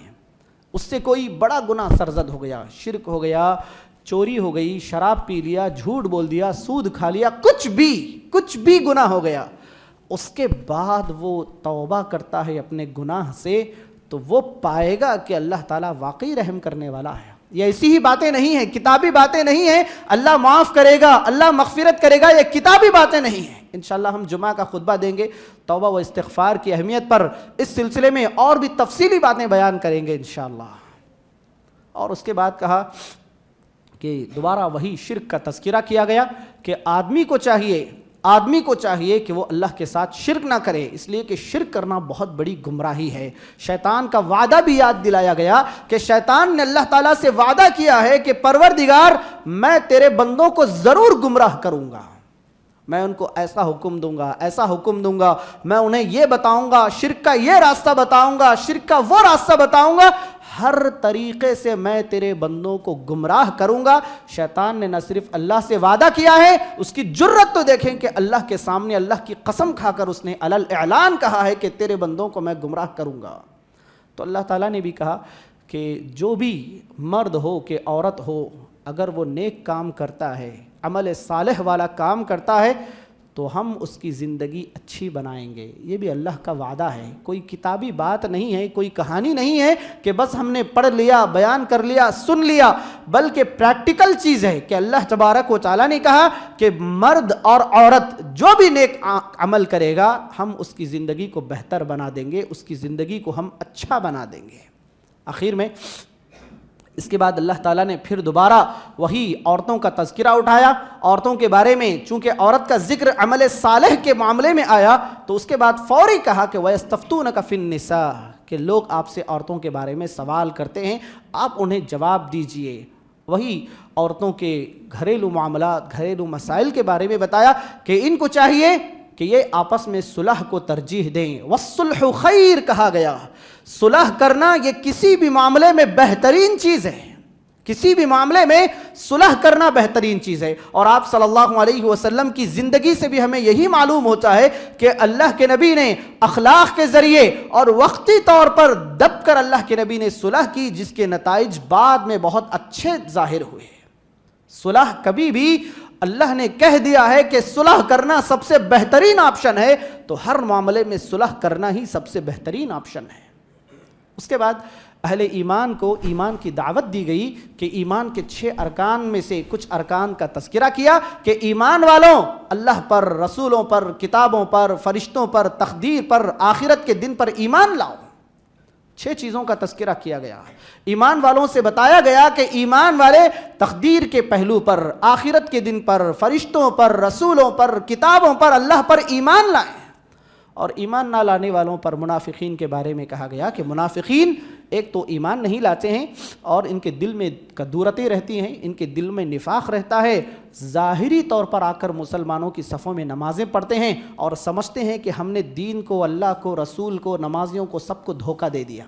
اس سے کوئی بڑا گناہ سرزد ہو گیا، شرک ہو گیا، چوری ہو گئی، شراب پی لیا، جھوٹ بول دیا، سود کھا لیا، کچھ بھی گناہ ہو گیا، اس کے بعد وہ توبہ کرتا ہے اپنے گناہ سے، تو وہ پائے گا کہ اللہ تعالیٰ واقعی رحم کرنے والا ہے۔ یہ ایسی ہی باتیں نہیں ہیں، کتابی باتیں نہیں ہیں، اللہ معاف کرے گا، اللہ مغفرت کرے گا، یہ کتابی باتیں نہیں ہیں۔ انشاءاللہ ہم جمعہ کا خطبہ دیں گے، توبہ و استغفار کی اہمیت پر، اس سلسلے میں اور بھی تفصیلی باتیں بیان کریں گے انشاءاللہ۔ اور اس کے بعد کہا کہ دوبارہ وہی شرک کا تذکرہ کیا گیا کہ آدمی کو چاہیے کہ وہ اللہ کے ساتھ شرک نہ کرے، اس لیے کہ شرک کرنا بہت بڑی گمراہی ہے۔ شیطان کا وعدہ بھی یاد دلایا گیا کہ شیطان نے اللہ تعالیٰ سے وعدہ کیا ہے کہ پروردگار میں تیرے بندوں کو ضرور گمراہ کروں گا، میں ان کو ایسا حکم دوں گا، میں انہیں یہ بتاؤں گا، شرک کا یہ راستہ بتاؤں گا، شرک کا وہ راستہ بتاؤں گا، ہر طریقے سے میں تیرے بندوں کو گمراہ کروں گا۔ شیطان نے نہ صرف اللہ سے وعدہ کیا ہے، اس کی جرت تو دیکھیں کہ اللہ کے سامنے اللہ کی قسم کھا کر اس نے علی اعلان کہا ہے کہ تیرے بندوں کو میں گمراہ کروں گا۔ تو اللہ تعالیٰ نے بھی کہا کہ جو بھی مرد ہو کہ عورت ہو، اگر وہ نیک کام کرتا ہے، عمل صالح والا کام کرتا ہے، تو ہم اس کی زندگی اچھی بنائیں گے۔ یہ بھی اللہ کا وعدہ ہے، کوئی کتابی بات نہیں ہے، کوئی کہانی نہیں ہے کہ بس ہم نے پڑھ لیا، بیان کر لیا، سن لیا، بلکہ پریکٹیکل چیز ہے کہ اللہ تبارک و تعالیٰ نے کہا کہ مرد اور عورت جو بھی نیک عمل کرے گا، ہم اس کی زندگی کو بہتر بنا دیں گے، اس کی زندگی کو ہم اچھا بنا دیں گے۔ آخر میں اس کے بعد اللہ تعالیٰ نے پھر دوبارہ وہی عورتوں کا تذکرہ اٹھایا۔ عورتوں کے بارے میں چونکہ عورت کا ذکر عمل صالح کے معاملے میں آیا، تو اس کے بعد فوری کہا کہ وَيَسْتَفْتُونَكَ فِي النِّسَاءِ، کہ لوگ آپ سے عورتوں کے بارے میں سوال کرتے ہیں، آپ انہیں جواب دیجئے۔ وہی عورتوں کے گھریلو معاملات، گھریلو مسائل کے بارے میں بتایا کہ ان کو چاہیے کہ یہ آپس میں صلح کو ترجیح دیں۔ وَالصُّلْحُ خَيْرٌ کہا گیا، صلح کرنا یہ کسی بھی معاملے میں بہترین چیز ہے، کسی بھی معاملے میں صلح کرنا بہترین چیز ہے۔ اور آپ صلی اللہ علیہ وسلم کی زندگی سے بھی ہمیں یہی معلوم ہوتا ہے کہ اللہ کے نبی نے اخلاق کے ذریعے اور وقتی طور پر دب کر اللہ کے نبی نے صلح کی، جس کے نتائج بعد میں بہت اچھے ظاہر ہوئے۔ صلح کبھی بھی اللہ نے کہہ دیا ہے کہ صلح کرنا سب سے بہترین آپشن ہے، تو ہر معاملے میں صلح کرنا ہی سب سے بہترین آپشن ہے۔ اس کے بعد اہل ایمان کو ایمان کی دعوت دی گئی کہ ایمان کے 6 ارکان میں سے کچھ ارکان کا تذکرہ کیا کہ ایمان والوں اللہ پر، رسولوں پر، کتابوں پر، فرشتوں پر، تقدیر پر، آخرت کے دن پر ایمان لاؤ۔ 6 چیزوں کا تذکرہ کیا گیا۔ ایمان والوں سے بتایا گیا کہ ایمان والے تقدیر کے پہلو پر، آخرت کے دن پر، فرشتوں پر، رسولوں پر، کتابوں پر، اللہ پر ایمان لائیں۔ اور ایمان نہ لانے والوں پر، منافقین کے بارے میں کہا گیا کہ منافقین ایک تو ایمان نہیں لاتے ہیں، اور ان کے دل میں کدورتیں رہتی ہیں، ان کے دل میں نفاق رہتا ہے، ظاہری طور پر آ کر مسلمانوں کی صفوں میں نمازیں پڑھتے ہیں اور سمجھتے ہیں کہ ہم نے دین کو، اللہ کو، رسول کو، نمازیوں کو، سب کو دھوکہ دے دیا،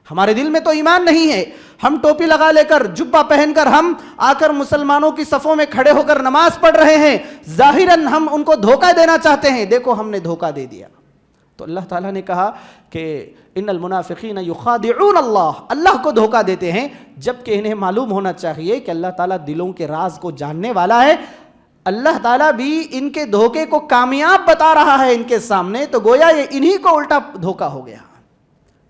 ہمارے دل میں تو ایمان نہیں ہے، ہم ٹوپی لگا لے کر، جبہ پہن کر ہم آ کر مسلمانوں کی صفوں میں کھڑے ہو کر نماز پڑھ رہے ہیں، ظاہراً ہم ان کو دھوکہ دینا چاہتے ہیں، دیکھو ہم نے دھوکہ دے دیا۔ تو اللہ تعالیٰ نے کہا کہ ان المنافقین یخادعون اللہ کو دھوکہ دیتے ہیں، جبکہ انہیں معلوم ہونا چاہیے کہ اللہ تعالیٰ دلوں کے راز کو جاننے والا ہے۔ اللہ تعالیٰ بھی ان کے دھوکے کو کامیاب بتا رہا ہے ان کے سامنے، تو گویا یہ انہی کو الٹا دھوکہ ہو گیا۔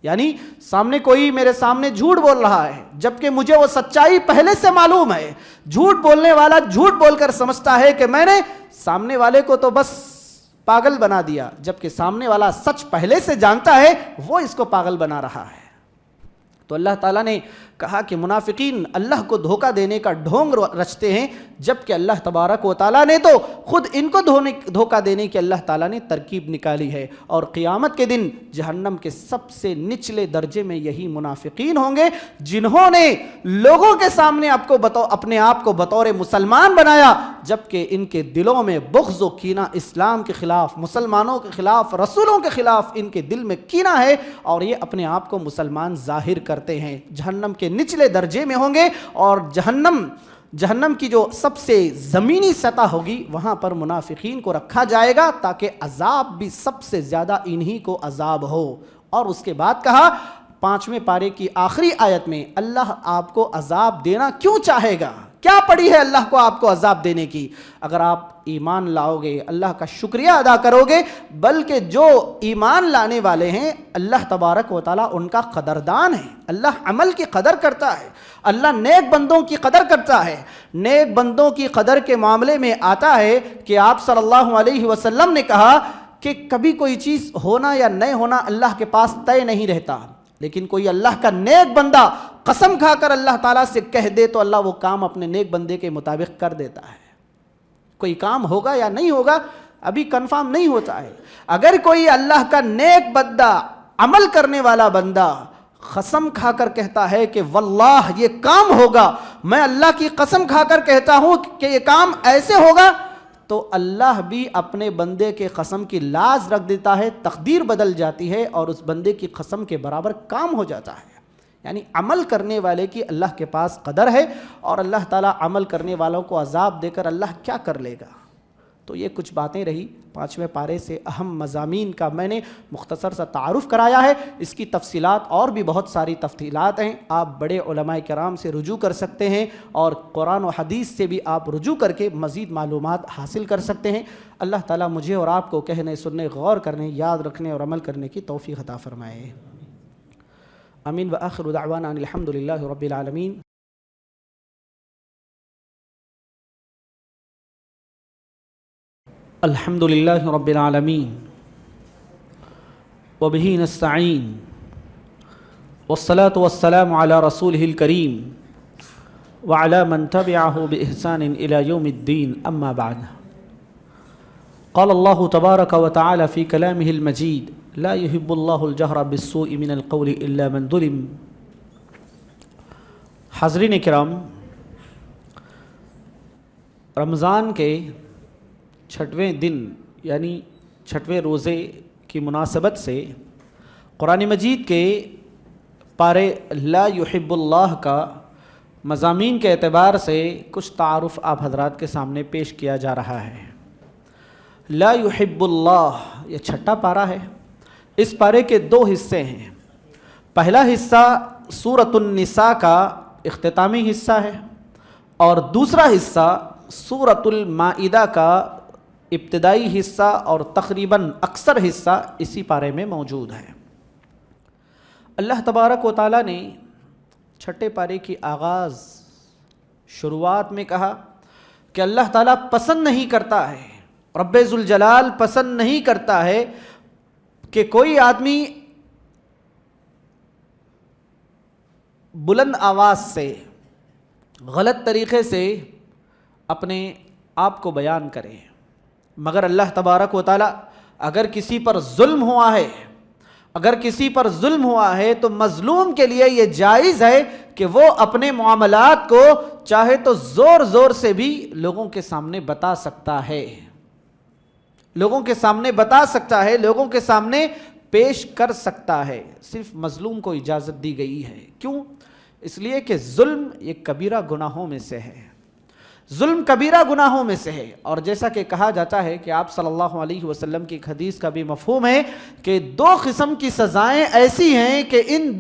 یعنی سامنے کوئی میرے سامنے جھوٹ بول رہا ہے، جبکہ مجھے وہ سچائی پہلے سے معلوم ہے۔ جھوٹ بولنے والا جھوٹ بول کر سمجھتا ہے کہ میں نے سامنے والے کو تو بس پاگل بنا دیا، جبکہ سامنے والا سچ پہلے سے جانتا ہے، وہ اس کو پاگل بنا رہا ہے۔ تو اللہ تعالیٰ نے کہا کہ منافقین اللہ کو دھوکہ دینے کا ڈھونگ رچتے ہیں، جبکہ اللہ تبارک و تعالیٰ نے تو خود ان کو دھوکہ دینے کی اللہ تعالیٰ نے ترکیب نکالی ہے، اور قیامت کے دن جہنم کے سب سے نچلے درجے میں یہی منافقین ہوں گے جنہوں نے لوگوں کے سامنے اپنے آپ کو بطور مسلمان بنایا، جبکہ ان کے دلوں میں بغض و کینہ اسلام کے خلاف، مسلمانوں کے خلاف، رسولوں کے خلاف ان کے دل میں کینہ ہے، اور یہ اپنے آپ کو مسلمان ظاہر کرتے ہیں۔ جہنم کے نچلے درجے میں ہوں گے، اور جہنم کی جو سب سے زمینی سطح ہوگی وہاں پر منافقین کو رکھا جائے گا، تاکہ عذاب بھی سب سے زیادہ انہی کو عذاب ہو۔ اور اس کے بعد کہا 5ویں پارے کی آخری آیت میں، اللہ آپ کو عذاب دینا کیوں چاہے گا؟ کیا پڑی ہے اللہ کو آپ کو عذاب دینے کی؟ اگر آپ ایمان لاؤ گے، اللہ کا شکریہ ادا کرو گے، بلکہ جو ایمان لانے والے ہیں اللہ تبارک و تعالیٰ ان کا قدردان ہے۔ اللہ عمل کی قدر کرتا ہے، اللہ نیک بندوں کی قدر کرتا ہے۔ نیک بندوں کی قدر کے معاملے میں آتا ہے کہ آپ صلی اللہ علیہ وسلم نے کہا کہ کبھی کوئی چیز ہونا یا نہیں ہونا اللہ کے پاس طے نہیں رہتا، لیکن کوئی اللہ کا نیک بندہ قسم کھا کر اللہ تعالیٰ سے کہہ دے تو اللہ وہ کام اپنے نیک بندے کے مطابق کر دیتا ہے۔ کوئی کام ہوگا یا نہیں ہوگا ابھی کنفرم نہیں ہوتا ہے۔ اگر کوئی اللہ کا نیک بندہ، عمل کرنے والا بندہ قسم کھا کر کہتا ہے کہ واللہ یہ کام ہوگا، میں اللہ کی قسم کھا کر کہتا ہوں کہ یہ کام ایسے ہوگا، تو اللہ بھی اپنے بندے کے قسم کی لاز رکھ دیتا ہے، تقدیر بدل جاتی ہے اور اس بندے کی قسم کے برابر کام ہو جاتا ہے۔ یعنی عمل کرنے والے کی اللہ کے پاس قدر ہے، اور اللہ تعالیٰ عمل کرنے والوں کو عذاب دے کر اللہ کیا کر لے گا؟ تو یہ کچھ باتیں رہی 5ویں پارے سے اہم مضامین کا میں نے مختصر سا تعارف کرایا ہے۔ اس کی تفصیلات اور بھی بہت ساری تفصیلات ہیں، آپ بڑے علماء کرام سے رجوع کر سکتے ہیں، اور قرآن و حدیث سے بھی آپ رجوع کر کے مزید معلومات حاصل کر سکتے ہیں۔ اللہ تعالیٰ مجھے اور آپ کو کہنے، سننے، غور کرنے، یاد رکھنے اور عمل کرنے کی توفیق عطا فرمائے۔ آمین وآخر دعوانا ان الحمد للہ رب العالمین۔ الحمد للہ رب العالمین وبہ نستعین والصلاة والسلام علی رسولہ الکریم وعلی من تبعہ بإحسان الی یوم الدین، اما بعد۔ قال اللہ تبارک وتعالی فی کلامہ المجید لا يحب اللہ الجہر بالسوء من القول الا من ظلم۔ حاضرین کرام، رمضان کے 6ویں دن یعنی 6ویں روزے کی مناسبت سے قرآن مجید کے پارے لا يحب اللہ کا مضامین کے اعتبار سے کچھ تعارف آپ حضرات کے سامنے پیش کیا جا رہا ہے۔ لا يحب اللہ یہ 6واں پارہ ہے۔ اس پارے کے 2 حصے ہیں۔ پہلا حصہ سورۃ النساء کا اختتامی حصہ ہے، اور دوسرا حصہ سورۃ المائدہ کا ابتدائی حصہ، اور تقریباً اکثر حصہ اسی پارے میں موجود ہے۔ اللہ تبارک و تعالیٰ نے 6 پارے کی آغاز شروعات میں کہا کہ اللہ تعالیٰ پسند نہیں کرتا ہے، رب ذوالجلال پسند نہیں کرتا ہے کہ کوئی آدمی بلند آواز سے، غلط طریقے سے اپنے آپ کو بیان کرے، مگر اللہ تبارک و تعالیٰ اگر کسی پر ظلم ہوا ہے تو مظلوم کے لیے یہ جائز ہے کہ وہ اپنے معاملات کو چاہے تو زور زور سے بھی لوگوں کے سامنے بتا سکتا ہے، لوگوں کے سامنے پیش کر سکتا ہے۔ صرف مظلوم کو اجازت دی گئی ہے۔ کیوں؟ اس لیے کہ ظلم یہ کبیرہ گناہوں میں سے ہے، اور جیسا کہ کہا جاتا ہے کہ آپ صلی اللہ علیہ وسلم کی ایک حدیث کا بھی مفہوم ہے کہ 2 قسم کی سزائیں ایسی ہیں کہ ان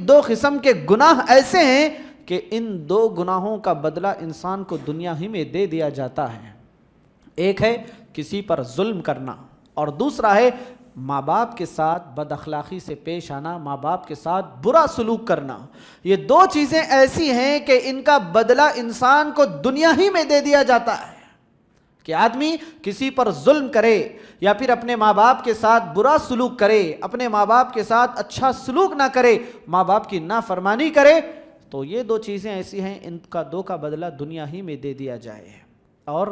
دو قسم کے گناہ ایسے ہیں کہ ان 2 گناہوں کا بدلہ انسان کو دنیا ہی میں دے دیا جاتا ہے۔ ایک ہے کسی پر ظلم کرنا، اور دوسرا ہے ماں باپ کے ساتھ بد اخلاقی سے پیش آنا، ماں باپ کے ساتھ برا سلوک کرنا۔ یہ 2 چیزیں ایسی ہیں کہ ان کا بدلہ انسان کو دنیا ہی میں دے دیا جاتا ہے۔ کہ آدمی کسی پر ظلم کرے یا پھر اپنے ماں باپ کے ساتھ برا سلوک کرے، اپنے ماں باپ کے ساتھ اچھا سلوک نہ کرے، ماں باپ کی نافرمانی کرے، تو یہ دو چیزیں ایسی ہیں، ان کا دو کا بدلہ دنیا ہی میں دے دیا جائے۔ اور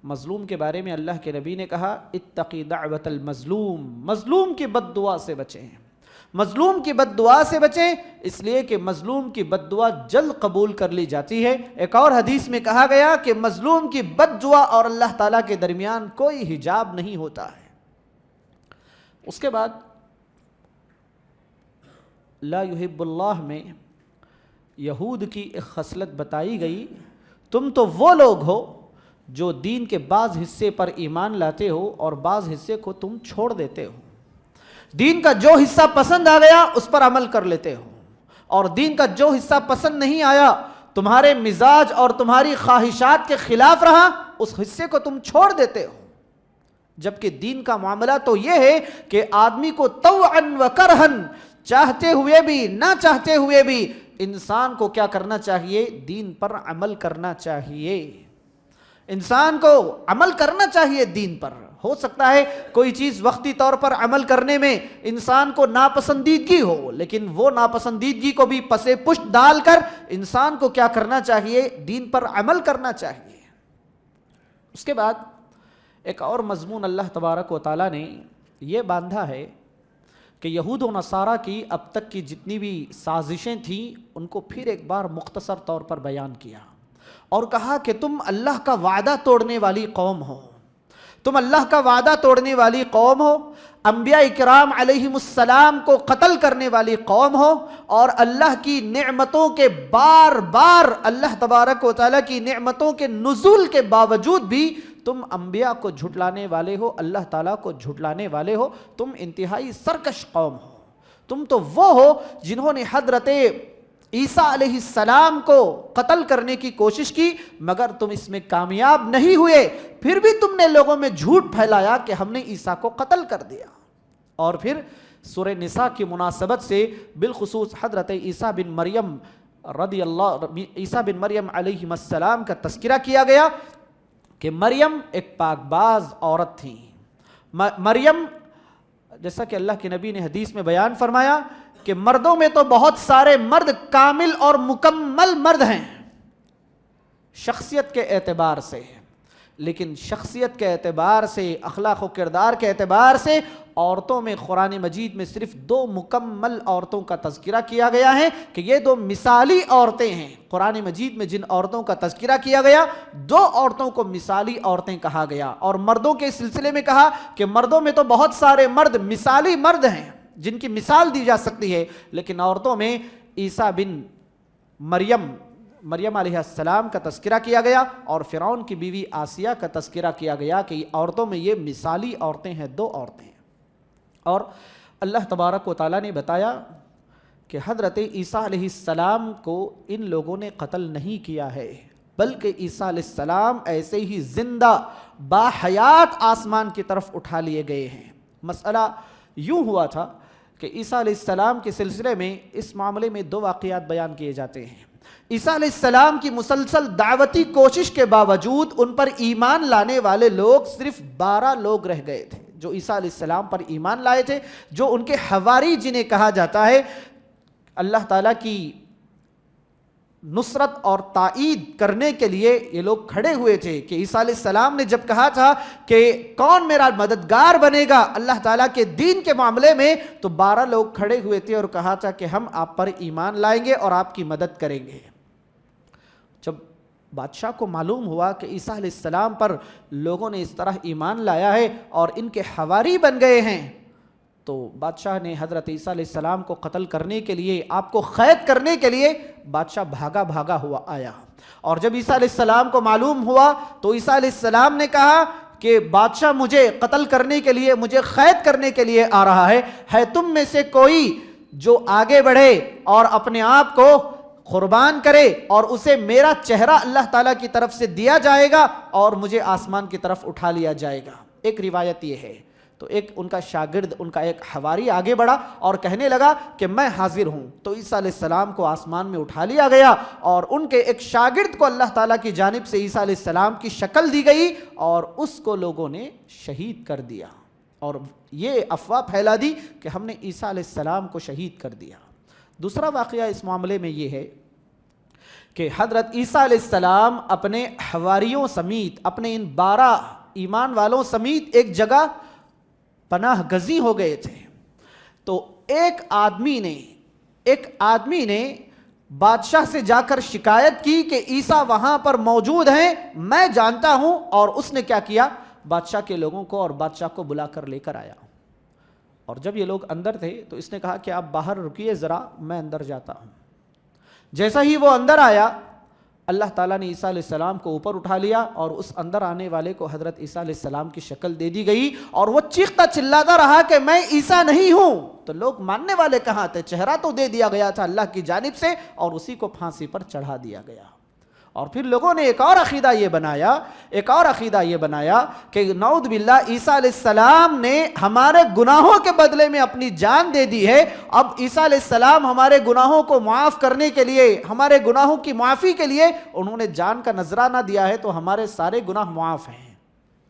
مظلوم کے بارے میں اللہ کے نبی نے کہا اتقی دعوت المظلوم، مظلوم کی بد دعا سے بچیں، مظلوم کی بد دعا سے بچیں، اس لیے کہ مظلوم کی بد دعا جلد قبول کر لی جاتی ہے۔ ایک اور حدیث میں کہا گیا کہ مظلوم کی بد دعا اور اللہ تعالیٰ کے درمیان کوئی حجاب نہیں ہوتا ہے۔ اس کے بعد لا یحب اللہ میں یہود کی ایک خصلت بتائی گئی، تم تو وہ لوگ ہو جو دین کے بعض حصے پر ایمان لاتے ہو اور بعض حصے کو تم چھوڑ دیتے ہو، دین کا جو حصہ پسند آ گیا اس پر عمل کر لیتے ہو، اور دین کا جو حصہ پسند نہیں آیا، تمہارے مزاج اور تمہاری خواہشات کے خلاف رہا، اس حصے کو تم چھوڑ دیتے ہو۔ جبکہ دین کا معاملہ تو یہ ہے کہ آدمی کو طوعاً و کرہن، چاہتے ہوئے بھی نہ چاہتے ہوئے بھی انسان کو کیا کرنا چاہیے؟ دین پر عمل کرنا چاہیے، انسان کو عمل کرنا چاہیے دین پر۔ ہو سکتا ہے کوئی چیز وقتی طور پر عمل کرنے میں انسان کو ناپسندیدگی ہو، لیکن وہ ناپسندیدگی کو بھی پسے پشت ڈال کر انسان کو کیا کرنا چاہیے؟ دین پر عمل کرنا چاہیے۔ اس کے بعد ایک اور مضمون اللہ تبارک و تعالیٰ نے یہ باندھا ہے کہ یہود و نصارہ کی اب تک کی جتنی بھی سازشیں تھیں ان کو پھر ایک بار مختصر طور پر بیان کیا، اور کہا کہ تم اللہ کا وعدہ توڑنے والی قوم ہو، تم اللہ کا وعدہ توڑنے والی قوم ہو، انبیاء اکرام علیہم السلام کو قتل کرنے والی قوم ہو، اور اللہ کی نعمتوں کے بار بار اللہ تبارک و تعالیٰ کی نعمتوں کے نزول کے باوجود بھی تم انبیاء کو جھٹلانے والے ہو، اللہ تعالیٰ کو جھٹلانے والے ہو، تم انتہائی سرکش قوم ہو۔ تم تو وہ ہو جنہوں نے حضرت عیسیٰ علیہ السلام کو قتل کرنے کی کوشش کی، مگر تم اس میں کامیاب نہیں ہوئے، پھر بھی تم نے لوگوں میں جھوٹ پھیلایا کہ ہم نے عیسیٰ کو قتل کر دیا۔ اور پھر سورہ نساء کی مناسبت سے بالخصوص حضرت عیسیٰ بن مریم علیہ السلام کا تذکرہ کیا گیا کہ مریم ایک پاک باز عورت تھیں۔ مریم، جیسا کہ اللہ کے نبی نے حدیث میں بیان فرمایا کہ مردوں میں تو بہت سارے مرد کامل اور مکمل مرد ہیں شخصیت کے اعتبار سے، لیکن شخصیت کے اعتبار سے، اخلاق و کردار کے اعتبار سے عورتوں میں قرآن مجید میں صرف 2 مکمل عورتوں کا تذکرہ کیا گیا ہے کہ یہ 2 مثالی عورتیں ہیں۔ قرآن مجید میں جن عورتوں کا تذکرہ کیا گیا 2 عورتوں کو مثالی عورتیں کہا گیا، اور مردوں کے سلسلے میں کہا کہ مردوں میں تو بہت سارے مرد مثالی مرد ہیں جن کی مثال دی جا سکتی ہے، لیکن عورتوں میں عیسیٰ بن مریم علیہ السلام کا تذکرہ کیا گیا، اور فرعون کی بیوی آسیہ کا تذکرہ کیا گیا کہ عورتوں میں یہ مثالی عورتیں ہیں، 2 عورتیں ہیں۔ اور اللہ تبارک و تعالیٰ نے بتایا کہ حضرت عیسیٰ علیہ السلام کو ان لوگوں نے قتل نہیں کیا ہے، بلکہ عیسیٰ علیہ السلام ایسے ہی زندہ باحیات آسمان کی طرف اٹھا لیے گئے ہیں۔ مسئلہ یوں ہوا تھا کہ عیسیٰ علیہ السلام کے سلسلے میں اس معاملے میں 2 واقعات بیان کیے جاتے ہیں۔ عیسیٰ علیہ السلام کی مسلسل دعوتی کوشش کے باوجود ان پر ایمان لانے والے لوگ صرف 12 لوگ رہ گئے تھے جو عیسیٰ علیہ السلام پر ایمان لائے تھے، جو ان کے حواری جنہیں کہا جاتا ہے۔ اللہ تعالیٰ کی نصرت اور تائید کرنے کے لیے یہ لوگ کھڑے ہوئے تھے کہ عیسیٰ علیہ السلام نے جب کہا تھا کہ کون میرا مددگار بنے گا اللہ تعالیٰ کے دین کے معاملے میں، تو 12 لوگ کھڑے ہوئے تھے اور کہا تھا کہ ہم آپ پر ایمان لائیں گے اور آپ کی مدد کریں گے۔ جب بادشاہ کو معلوم ہوا کہ عیسیٰ علیہ السلام پر لوگوں نے اس طرح ایمان لایا ہے اور ان کے حواری بن گئے ہیں، تو بادشاہ نے حضرت عیسیٰ علیہ السلام کو قتل کرنے کے لیے، آپ کو قید کرنے کے لیے بادشاہ بھاگا ہوا آیا۔ اور جب عیسیٰ علیہ السلام کو معلوم ہوا تو عیسیٰ علیہ السلام نے کہا کہ بادشاہ مجھے قتل کرنے کے لیے، مجھے قید کرنے کے لیے آ رہا ہے تم میں سے کوئی جو آگے بڑھے اور اپنے آپ کو قربان کرے اور اسے میرا چہرہ اللہ تعالیٰ کی طرف سے دیا جائے گا اور مجھے آسمان کی طرف اٹھا لیا جائے گا۔ ایک روایت یہ ہے۔ تو ایک ان کا شاگرد، ان کا ایک حواری آگے بڑھا اور کہنے لگا کہ میں حاضر ہوں. تو عیسیٰ علیہ السلام کو آسمان میں اٹھا لیا گیا اور ان کے ایک شاگرد کو اللہ تعالیٰ کی جانب سے عیسیٰ علیہ السلام کی شکل دی گئی اور اس کو لوگوں نے شہید کر دیا، اور یہ افواہ پھیلا دی کہ ہم نے عیسیٰ علیہ السلام کو شہید کر دیا. دوسرا واقعہ اس معاملے میں یہ ہے کہ حضرت عیسیٰ علیہ السلام اپنے حواریوں سمیت، اپنے ان 12 ایمان والوں سمیت ایک جگہ پناہ گزیں ہو گئے تھے. تو ایک آدمی نے بادشاہ سے جا کر شکایت کی کہ عیسیٰ وہاں پر موجود ہیں، میں جانتا ہوں. اور اس نے کیا کیا؟ بادشاہ کے لوگوں کو اور بادشاہ کو بلا کر لے کر آیا. اور جب یہ لوگ اندر تھے تو اس نے کہا کہ آپ باہر رکیے ذرا، میں اندر جاتا ہوں. جیسا ہی وہ اندر آیا، اللہ تعالیٰ نے عیسیٰ علیہ السلام کو اوپر اٹھا لیا اور اس اندر آنے والے کو حضرت عیسیٰ علیہ السلام کی شکل دے دی گئی، اور وہ چیختا چلاتا رہا کہ میں عیسیٰ نہیں ہوں. تو لوگ ماننے والے کہاں تھے؟ چہرہ تو دے دیا گیا تھا اللہ کی جانب سے، اور اسی کو پھانسی پر چڑھا دیا گیا. اور پھر لوگوں نے ایک اور عقیدہ یہ بنایا کہ نعوذ باللہ عیسیٰ علیہ السلام نے ہمارے گناہوں کے بدلے میں اپنی جان دے دی ہے. اب عیسیٰ علیہ السلام ہمارے گناہوں کو معاف کرنے کے لیے، ہمارے گناہوں کی معافی کے لیے انہوں نے جان کا نذرانہ دیا ہے، تو ہمارے سارے گناہ معاف ہیں،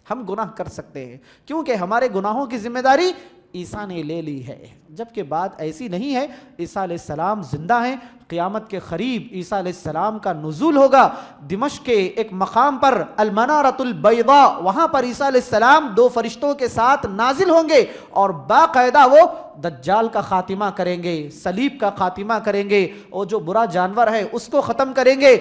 ہم گناہ کر سکتے ہیں، کیونکہ ہمارے گناہوں کی ذمہ داری عیسیٰ نے لے لی ہے. جبکہ بات ایسی نہیں ہے. عیسیٰ علیہ السلام زندہ ہیں. قیامت کے قریب عیسیٰ علیہ السلام کا نزول ہوگا. دمشق کے ایک مقام پر المنارۃ البیضاء، وہاں پر عیسیٰ علیہ السلام 2 فرشتوں کے ساتھ نازل ہوں گے اور باقاعدہ وہ دجال کا خاتمہ کریں گے، صلیب کا خاتمہ کریں گے، اور جو برا جانور ہے اس کو ختم کریں گے.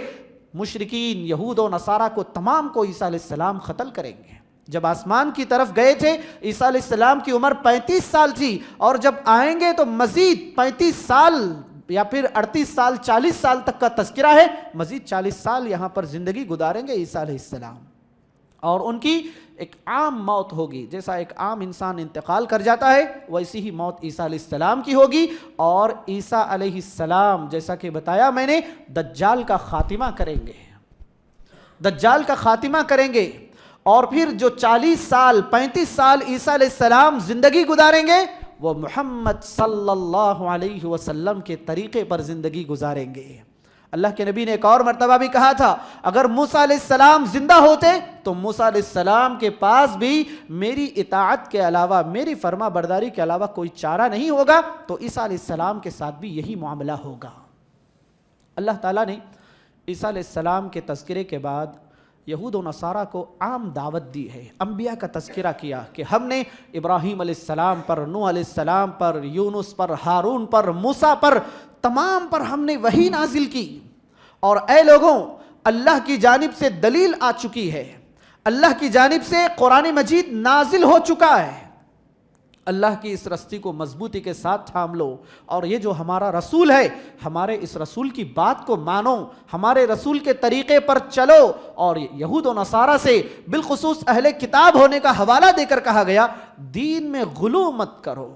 مشرکین یہود و نصارہ کو تمام کو عیسیٰ علیہ السلام قتل کریں گے. جب آسمان کی طرف گئے تھے عیسیٰ علیہ السلام کی عمر 35 سال تھی، اور جب آئیں گے تو مزید 35 سال یا پھر 38 سال 40 سال تک کا تذکرہ ہے، مزید 40 سال یہاں پر زندگی گزاریں گے عیسیٰ علیہ السلام. اور ان کی ایک عام موت ہوگی، جیسا ایک عام انسان انتقال کر جاتا ہے ویسی ہی موت عیسیٰ علیہ السلام کی ہوگی. اور عیسیٰ علیہ السلام جیسا کہ بتایا میں نے دجال کا خاتمہ کریں گے. اور پھر جو 40 سال 35 سال عیسیٰ علیہ السلام زندگی گزاریں گے وہ محمد صلی اللہ علیہ وسلم کے طریقے پر زندگی گزاریں گے. اللہ کے نبی نے ایک اور مرتبہ بھی کہا تھا اگر موسیٰ علیہ السلام زندہ ہوتے تو موسیٰ علیہ السلام کے پاس بھی میری اطاعت کے علاوہ، میری فرما برداری کے علاوہ کوئی چارہ نہیں ہوگا، تو عیسیٰ علیہ السلام کے ساتھ بھی یہی معاملہ ہوگا. اللہ تعالیٰ نے عیسیٰ علیہ السلام کے تذکرے کے بعد یہود و نصارہ کو عام دعوت دی ہے. انبیاء کا تذکرہ کیا کہ ہم نے ابراہیم علیہ السلام پر، نوح علیہ السلام پر، یونس پر، ہارون پر، موسیٰ پر، تمام پر ہم نے وحی نازل کی. اور اے لوگوں، اللہ کی جانب سے دلیل آ چکی ہے، اللہ کی جانب سے قرآن مجید نازل ہو چکا ہے. اللہ کی اس رستی کو مضبوطی کے ساتھ تھام لو، اور یہ جو ہمارا رسول ہے، ہمارے اس رسول کی بات کو مانو، ہمارے رسول کے طریقے پر چلو. اور یہود و نصارہ سے بالخصوص اہل کتاب ہونے کا حوالہ دے کر کہا گیا دین میں غلو مت کرو،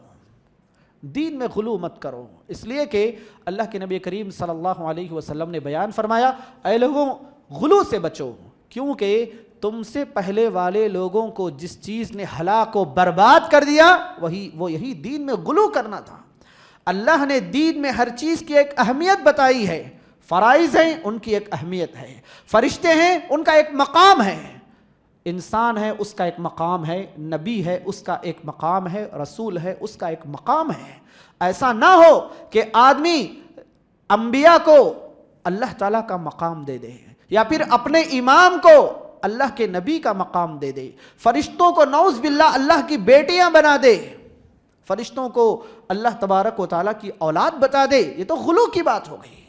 دین میں غلو مت کرو. اس لیے کہ اللہ کے نبی کریم صلی اللہ علیہ وسلم نے بیان فرمایا اے لوگوں غلو سے بچو، کیونکہ تم سے پہلے والے لوگوں کو جس چیز نے ہلاک و برباد کر دیا وہ یہی دین میں غلو کرنا تھا. اللہ نے دین میں ہر چیز کی ایک اہمیت بتائی ہے. فرائض ہیں، ان کی ایک اہمیت ہے. فرشتے ہیں، ان کا ایک مقام ہے. انسان ہے، اس کا ایک مقام ہے. نبی ہے، اس کا ایک مقام ہے. رسول ہے، اس کا ایک مقام ہے. ایسا نہ ہو کہ آدمی انبیاء کو اللہ تعالیٰ کا مقام دے دے، یا پھر اپنے امام کو اللہ کے نبی کا مقام دے دے، فرشتوں کو نعوذ باللہ اللہ کی بیٹیاں بنا دے، فرشتوں کو اللہ تبارک و تعالیٰ کی اولاد بتا دے. یہ تو غلو کی بات ہو گئی.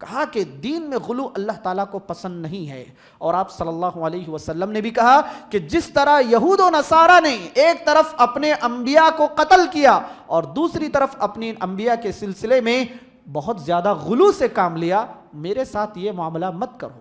کہا کہ دین میں غلو اللہ تعالیٰ کو پسند نہیں ہے. اور آپ صلی اللہ علیہ وسلم نے بھی کہا کہ جس طرح یہود و نصارہ نے ایک طرف اپنے انبیاء کو قتل کیا اور دوسری طرف اپنے انبیاء کے سلسلے میں بہت زیادہ غلو سے کام لیا، میرے ساتھ یہ معاملہ مت کرو.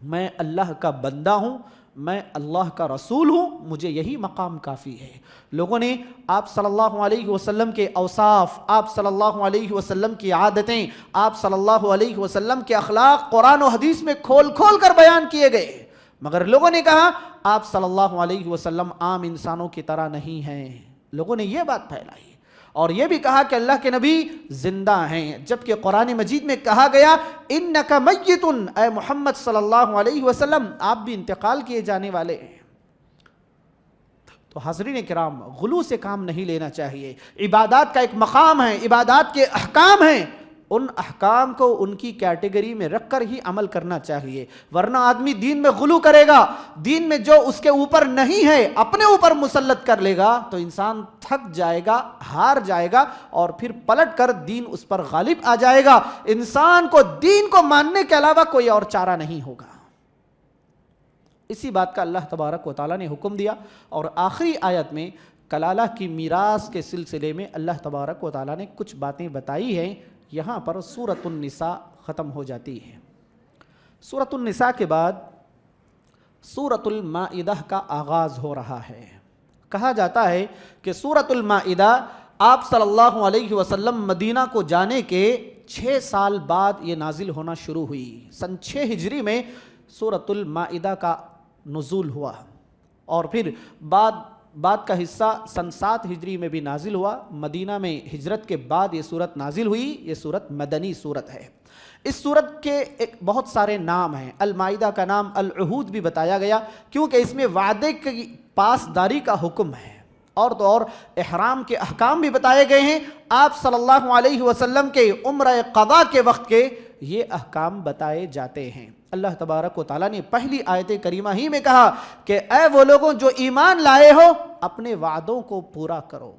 میں اللہ کا بندہ ہوں، میں اللہ کا رسول ہوں، مجھے یہی مقام کافی ہے. لوگوں نے آپ صلی اللہ علیہ وسلم کے اوصاف، آپ صلی اللہ علیہ وسلم کی عادتیں، آپ صلی اللہ علیہ وسلم کے اخلاق قرآن و حدیث میں کھول کھول کر بیان کیے گئے. مگر لوگوں نے کہا آپ صلی اللہ علیہ وسلم عام انسانوں کی طرح نہیں ہیں. لوگوں نے یہ بات پھیلائی اور یہ بھی کہا کہ اللہ کے نبی زندہ ہیں، جبکہ قرآن مجید میں کہا گیا انک میت، اے محمد صلی اللہ علیہ وسلم آپ بھی انتقال کیے جانے والے ہیں. تو حاضرین کرام، غلو سے کام نہیں لینا چاہیے. عبادات کا ایک مقام ہے، عبادات کے احکام ہیں، ان احکام کو ان کی کیٹیگری میں رکھ کر ہی عمل کرنا چاہیے. ورنہ آدمی دین میں غلو کرے گا، دین میں جو اس کے اوپر نہیں ہے اپنے اوپر مسلط کر لے گا تو انسان تھک جائے گا، ہار جائے گا اور پھر پلٹ کر دین اس پر غالب آ جائے گا. انسان کو دین کو ماننے کے علاوہ کوئی اور چارہ نہیں ہوگا. اسی بات کا اللہ تبارک و تعالیٰ نے حکم دیا. اور آخری آیت میں کلالہ کی میراث کے سلسلے میں اللہ تبارک و تعالیٰ نے کچھ باتیں بتائی ہیں. یہاں پر سورۃ النساء ختم ہو جاتی ہے. سورۃ النساء کے بعد سورۃ المائدہ کا آغاز ہو رہا ہے. کہا جاتا ہے کہ سورۃ المائدہ آپ صلی اللہ علیہ وسلم مدینہ کو جانے کے 6 سال بعد یہ نازل ہونا شروع ہوئی. سن 6 ہجری میں سورۃ المائدہ کا نزول ہوا اور پھر بعد کا حصہ سن 7 ہجری میں بھی نازل ہوا. مدینہ میں ہجرت کے بعد یہ سورت نازل ہوئی. یہ سورت مدنی سورت ہے. اس سورت کے ایک بہت سارے نام ہیں. المائدہ کا نام العہود بھی بتایا گیا کیونکہ اس میں وعدے کی پاسداری کا حکم ہے. اور تو اور احرام کے احکام بھی بتائے گئے ہیں. آپ صلی اللہ علیہ وسلم کے عمرہ قضا کے وقت کے یہ احکام بتائے جاتے ہیں. اللہ تبارک و تعالیٰ نے پہلی آیت کریمہ ہی میں کہا کہ اے وہ لوگوں جو ایمان لائے ہو اپنے وعدوں کو پورا کرو.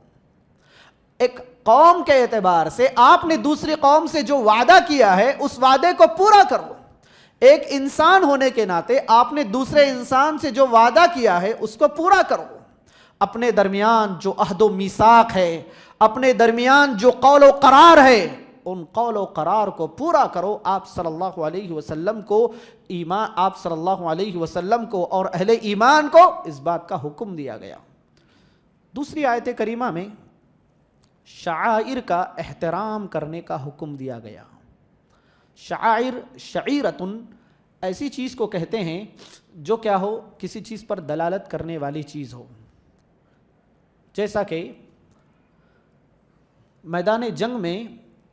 ایک قوم کے اعتبار سے آپ نے دوسری قوم سے جو وعدہ کیا ہے اس وعدے کو پورا کرو. ایک انسان ہونے کے ناطے آپ نے دوسرے انسان سے جو وعدہ کیا ہے اس کو پورا کرو. اپنے درمیان جو عہد و میثاق ہے، اپنے درمیان جو قول و قرار ہے، ان قول و قرار کو پورا کرو. آپ صلی اللہ علیہ وسلم کو اور اہل ایمان کو اس بات کا حکم دیا گیا. دوسری آیت کریمہ میں شعائر کا احترام کرنے کا حکم دیا گیا. شعائر، شعیرتن ایسی چیز کو کہتے ہیں جو کیا ہو، کسی چیز پر دلالت کرنے والی چیز ہو. جیسا کہ میدان جنگ میں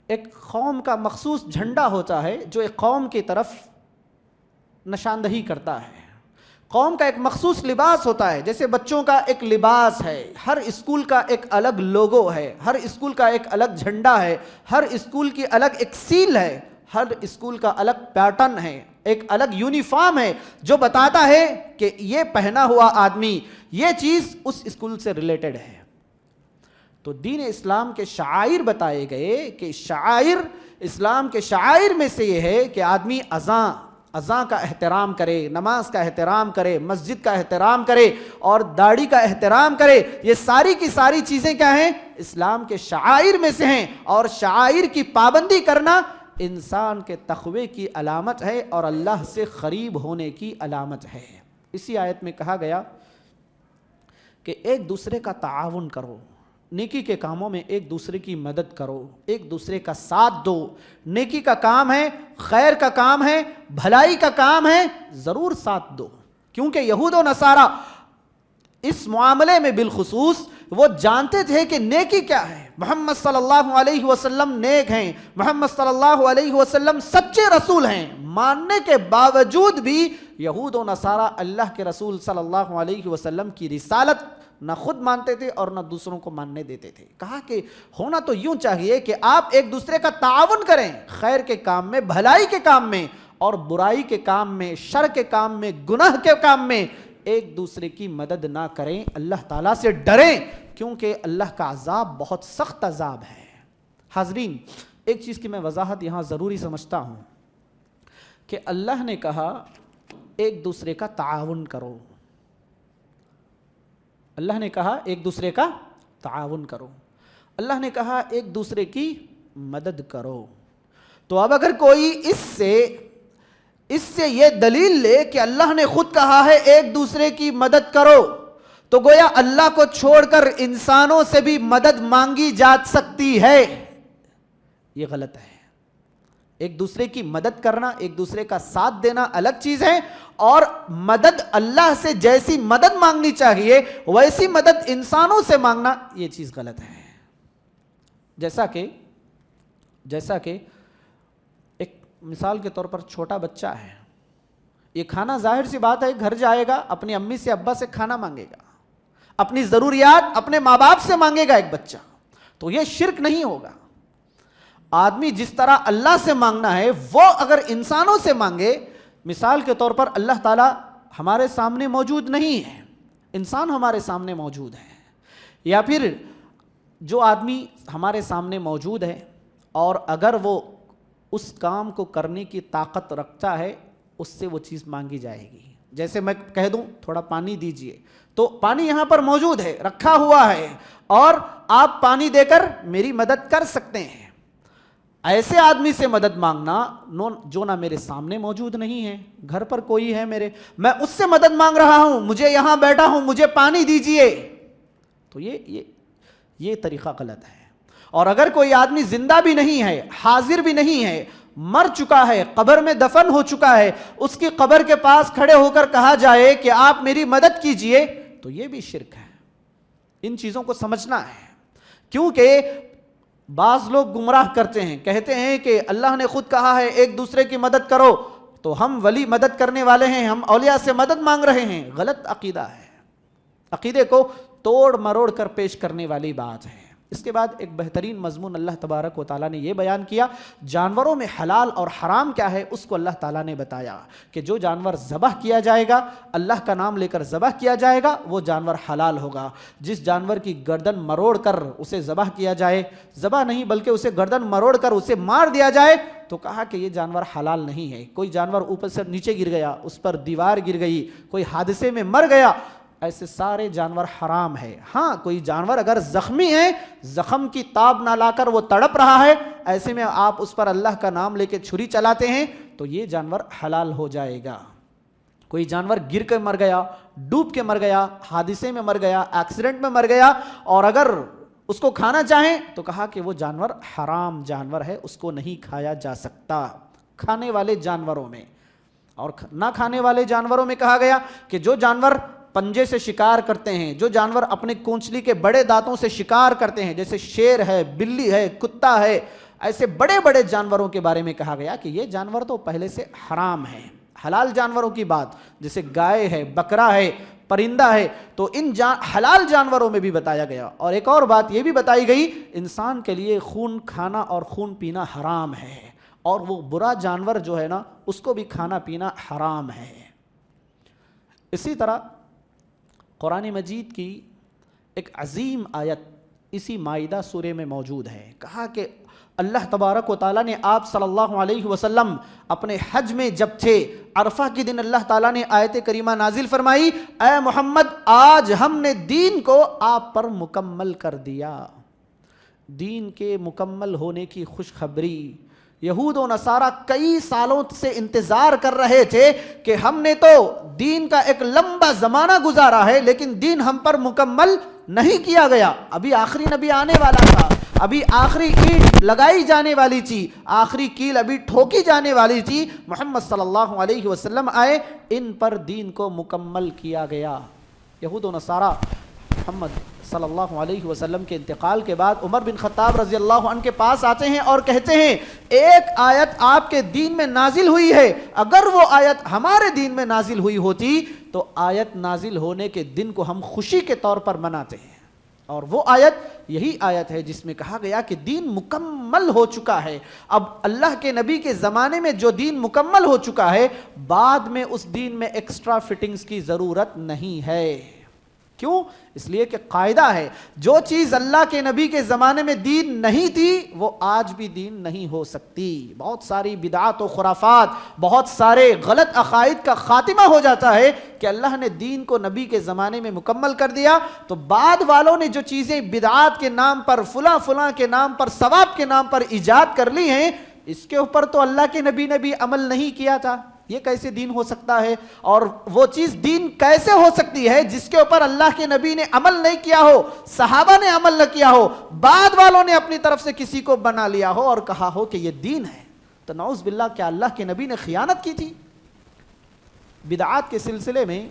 ایک قوم کا مخصوص جھنڈا ہوتا ہے جو ایک قوم کی طرف نشاندہی کرتا ہے. قوم کا ایک مخصوص لباس ہوتا ہے، جیسے بچوں کا ایک لباس ہے. ہر اسکول کا ایک الگ لوگو ہے، ہر اسکول کا ایک الگ جھنڈا ہے، ہر اسکول کی الگ ایک سیل ہے، ہر اسکول کا الگ پیٹرن ہے، ایک الگ یونیفارم ہے جو بتاتا ہے کہ یہ پہنا ہوا آدمی یہ چیز اس اسکول سے ریلیٹڈ ہے. تو دین اسلام کے شعائر بتائے گئے کہ شعائر، اسلام کے شعائر میں سے یہ ہے کہ آدمی اذان کا احترام کرے، نماز کا احترام کرے، مسجد کا احترام کرے اور داڑھی کا احترام کرے. یہ ساری کی ساری چیزیں کیا ہیں؟ اسلام کے شعائر میں سے ہیں. اور شعائر کی پابندی کرنا انسان کے تقوی کی علامت ہے اور اللہ سے قریب ہونے کی علامت ہے. اسی آیت میں کہا گیا کہ ایک دوسرے کا تعاون کرو، نیکی کے کاموں میں ایک دوسرے کی مدد کرو، ایک دوسرے کا ساتھ دو. نیکی کا کام ہے، خیر کا کام ہے، بھلائی کا کام ہے، ضرور ساتھ دو. کیونکہ یہود و نصارہ اس معاملے میں بالخصوص وہ جانتے تھے کہ نیکی کیا ہے. محمد صلی اللہ علیہ وسلم نیک ہیں، محمد صلی اللہ علیہ وسلم سچے رسول ہیں. ماننے کے باوجود بھی یہود و نصارہ اللہ کے رسول صلی اللہ علیہ وسلم کی رسالت نہ خود مانتے تھے اور نہ دوسروں کو ماننے دیتے تھے. کہا کہ ہونا تو یوں چاہیے کہ آپ ایک دوسرے کا تعاون کریں، خیر کے کام میں، بھلائی کے کام میں، اور برائی کے کام میں، شر کے کام میں، گناہ کے کام میں ایک دوسرے کی مدد نہ کریں. اللہ تعالیٰ سے ڈریں کیونکہ اللہ کا عذاب بہت سخت عذاب ہے. حاضرین، ایک چیز کی میں وضاحت یہاں ضروری سمجھتا ہوں کہ اللہ نے کہا ایک دوسرے کا تعاون کرو. اللہ نے کہا ایک دوسرے کا تعاون کرو. اللہ نے کہا ایک دوسرے کی مدد کرو. تو اب اگر کوئی اس سے یہ دلیل لے کہ اللہ نے خود کہا ہے ایک دوسرے کی مدد کرو، تو گویا اللہ کو چھوڑ کر انسانوں سے بھی مدد مانگی جا سکتی ہے. یہ غلط ہے. ایک دوسرے کی مدد کرنا، ایک دوسرے کا ساتھ دینا الگ چیز ہے، اور مدد اللہ سے جیسی مدد مانگنی چاہیے ویسی مدد انسانوں سے مانگنا یہ چیز غلط ہے۔ جیسا کہ ایک مثال کے طور پر چھوٹا بچہ ہے، یہ کھانا ظاہر سی بات ہے گھر جائے گا اپنی امی سے ابا سے کھانا مانگے گا، اپنی ضروریات اپنے ماں باپ سے مانگے گا ایک بچہ، تو یہ شرک نہیں ہوگا۔ آدمی جس طرح اللہ سے مانگنا ہے وہ اگر انسانوں سے مانگے، مثال کے طور پر اللہ تعالیٰ ہمارے سامنے موجود نہیں ہے، انسان ہمارے سامنے موجود ہے، یا پھر جو آدمی ہمارے سامنے موجود ہے اور اگر وہ اس کام کو کرنے کی طاقت رکھتا ہے اس سے وہ چیز مانگی جائے گی۔ جیسے میں کہہ دوں تھوڑا پانی دیجئے، تو پانی یہاں پر موجود ہے، رکھا ہوا ہے، اور آپ پانی دے کر میری مدد کر سکتے ہیں۔ ایسے آدمی سے مدد مانگنا جو نہ میرے سامنے موجود نہیں ہے، گھر پر کوئی ہے میرے، میں اس سے مدد مانگ رہا ہوں، مجھے یہاں بیٹھا ہوں مجھے پانی دیجئے، تو یہ طریقہ غلط ہے۔ اور اگر کوئی آدمی زندہ بھی نہیں ہے، حاضر بھی نہیں ہے، مر چکا ہے، قبر میں دفن ہو چکا ہے، اس کی قبر کے پاس کھڑے ہو کر کہا جائے کہ آپ میری مدد کیجئے، تو یہ بھی شرک ہے۔ ان چیزوں کو سمجھنا ہے، کیونکہ بعض لوگ گمراہ کرتے ہیں، کہتے ہیں کہ اللہ نے خود کہا ہے ایک دوسرے کی مدد کرو، تو ہم ولی مدد کرنے والے ہیں، ہم اولیاء سے مدد مانگ رہے ہیں۔ غلط عقیدہ ہے، عقیدے کو توڑ مروڑ کر پیش کرنے والی بات ہے۔ اس کے بعد ایک بہترین مضمون اللہ تبارک و تعالیٰ نے یہ بیان کیا، جانوروں میں حلال اور حرام کیا ہے اس کو اللہ تعالیٰ نے بتایا کہ جو جانور ذبح کیا جائے گا، اللہ کا نام لے کر ذبح کیا جائے گا، وہ جانور حلال ہوگا۔ جس جانور کی گردن مروڑ کر اسے ذبح کیا جائے، ذبح نہیں بلکہ اسے گردن مروڑ کر اسے مار دیا جائے، تو کہا کہ یہ جانور حلال نہیں ہے۔ کوئی جانور اوپر سے نیچے گر گیا، اس پر دیوار گر گئی، کوئی حادثے میں مر گیا، ایسے سارے جانور حرام ہے۔ ہاں کوئی جانور اگر زخمی ہے، زخم کی تاب نہ لا کر وہ تڑپ رہا ہے، ایسے میں آپ اس پر اللہ کا نام لے کے چھری چلاتے ہیں تو یہ جانور حلال ہو جائے گا۔ کوئی جانور گر کے مر گیا، ڈوب کے مر گیا، حادثے میں مر گیا، ایکسیڈنٹ میں مر گیا، اور اگر اس کو کھانا چاہیں تو کہا کہ وہ جانور حرام جانور ہے، اس کو نہیں کھایا جا سکتا۔ کھانے والے جانوروں میں اور نہ کھانے والے جانوروں میں کہا گیا کہ جو جانور پنجے سے شکار کرتے ہیں، جو جانور اپنے کونچلی کے بڑے دانتوں سے شکار کرتے ہیں، جیسے شیر ہے، بلی ہے، کتا ہے، ایسے بڑے بڑے جانوروں کے بارے میں کہا گیا کہ یہ جانور تو پہلے سے حرام ہے۔ حلال جانوروں کی بات جیسے گائے ہے، بکرا ہے، پرندہ ہے، تو ان حلال جانوروں میں بھی بتایا گیا۔ اور ایک اور بات یہ بھی بتائی گئی، انسان کے لیے خون کھانا اور خون پینا حرام ہے، اور وہ برا جانور جو ہے نا اس کو بھی کھانا پینا حرام ہے۔ اسی طرح قرآن مجید کی ایک عظیم آیت اسی مائدہ سورہ میں موجود ہے۔ کہا کہ اللہ تبارک و تعالیٰ نے آپ صلی اللہ علیہ وسلم اپنے حج میں جب تھے، عرفہ کے دن اللہ تعالیٰ نے آیت کریمہ نازل فرمائی، اے محمد آج ہم نے دین کو آپ پر مکمل کر دیا۔ دین کے مکمل ہونے کی خوشخبری یہود و نصارہ کئی سالوں سے انتظار کر رہے تھے کہ ہم نے تو دین کا ایک لمبا زمانہ گزارا ہے لیکن دین ہم پر مکمل نہیں کیا گیا، ابھی آخری نبی آنے والا تھا، ابھی آخری اینٹ لگائی جانے والی تھی، آخری کیل ابھی ٹھوکی جانے والی تھی، محمد صلی اللہ علیہ وسلم آئے، ان پر دین کو مکمل کیا گیا۔ یہود و نصارہ محمد صلی اللہ علیہ وسلم کے انتقال کے بعد عمر بن خطاب رضی اللہ عنہ کے پاس آتے ہیں اور کہتے ہیں ایک آیت آپ کے دین میں نازل ہوئی ہے، اگر وہ آیت ہمارے دین میں نازل ہوئی ہوتی تو آیت نازل ہونے کے دن کو ہم خوشی کے طور پر مناتے ہیں، اور وہ آیت یہی آیت ہے جس میں کہا گیا کہ دین مکمل ہو چکا ہے۔ اب اللہ کے نبی کے زمانے میں جو دین مکمل ہو چکا ہے، بعد میں اس دین میں ایکسٹرا فٹنگز کی ضرورت نہیں ہے۔ کیوں؟ اس لیے کہ قاعدہ ہے جو چیز اللہ کے نبی کے زمانے میں دین نہیں تھی وہ آج بھی دین نہیں ہو سکتی۔ بہت ساری بدعات و خرافات، بہت سارے غلط عقائد کا خاتمہ ہو جاتا ہے کہ اللہ نے دین کو نبی کے زمانے میں مکمل کر دیا، تو بعد والوں نے جو چیزیں بدعات کے نام پر، فلاں فلاں کے نام پر، ثواب کے نام پر ایجاد کر لی ہیں، اس کے اوپر تو اللہ کے نبی نے بھی عمل نہیں کیا تھا، یہ کیسے دین ہو سکتا ہے؟ اور وہ چیز دین کیسے ہو سکتی ہے جس کے اوپر اللہ کے نبی نے عمل نہیں کیا ہو، صحابہ نے عمل نہ کیا ہو، بعد والوں نے اپنی طرف سے کسی کو بنا لیا ہو اور کہا ہو کہ یہ دین ہے؟ تو نعوذ باللہ کیا اللہ کے نبی نے خیانت کی تھی؟ بدعات کے سلسلے میں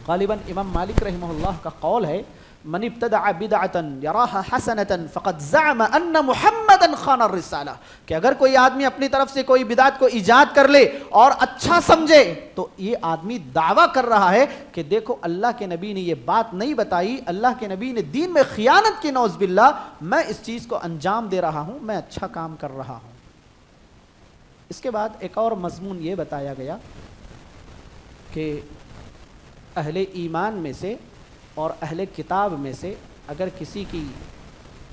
غالباً امام مالک رحمہ اللہ کا قول ہے من ابتدع بدعتا یراها حسنتا فقد زعم ان محمدا خان الرسالہ، کہ اگر کوئی آدمی اپنی طرف سے کوئی بدعت کو ایجاد کر لے اور اچھا سمجھے تو یہ آدمی دعویٰ کر رہا ہے کہ دیکھو اللہ کے نبی نے یہ بات نہیں بتائی، اللہ کے نبی نے دین میں خیانت کی، نعوذ باللہ، میں اس چیز کو انجام دے رہا ہوں، میں اچھا کام کر رہا ہوں۔ اس کے بعد ایک اور مضمون یہ بتایا گیا کہ اہل ایمان میں سے اور اہل کتاب میں سے اگر کسی کی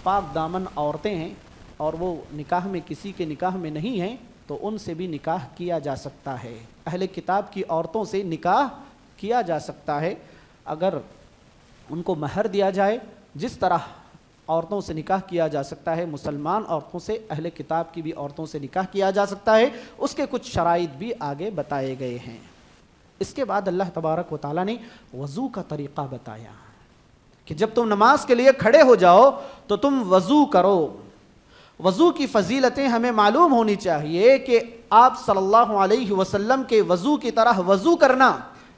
پاک دامن عورتیں ہیں اور وہ نکاح میں کسی کے نکاح میں نہیں ہیں تو ان سے بھی نکاح کیا جا سکتا ہے۔ اہل کتاب کی عورتوں سے نکاح کیا جا سکتا ہے اگر ان کو مہر دیا جائے، جس طرح عورتوں سے نکاح کیا جا سکتا ہے، مسلمان عورتوں سے اہل کتاب کی بھی عورتوں سے نکاح کیا جا سکتا ہے۔ اس کے کچھ شرائط بھی آگے بتائے گئے ہیں۔ اس کے بعد اللہ تبارک و تعالیٰ نے وضو کا طریقہ بتایا کہ جب تم نماز کے لیے کھڑے ہو جاؤ تو تم وضو کرو۔ وضو کی فضیلتیں ہمیں معلوم ہونی چاہیے کہ آپ صلی اللہ علیہ وسلم کے وضو کی طرح وضو کرنا،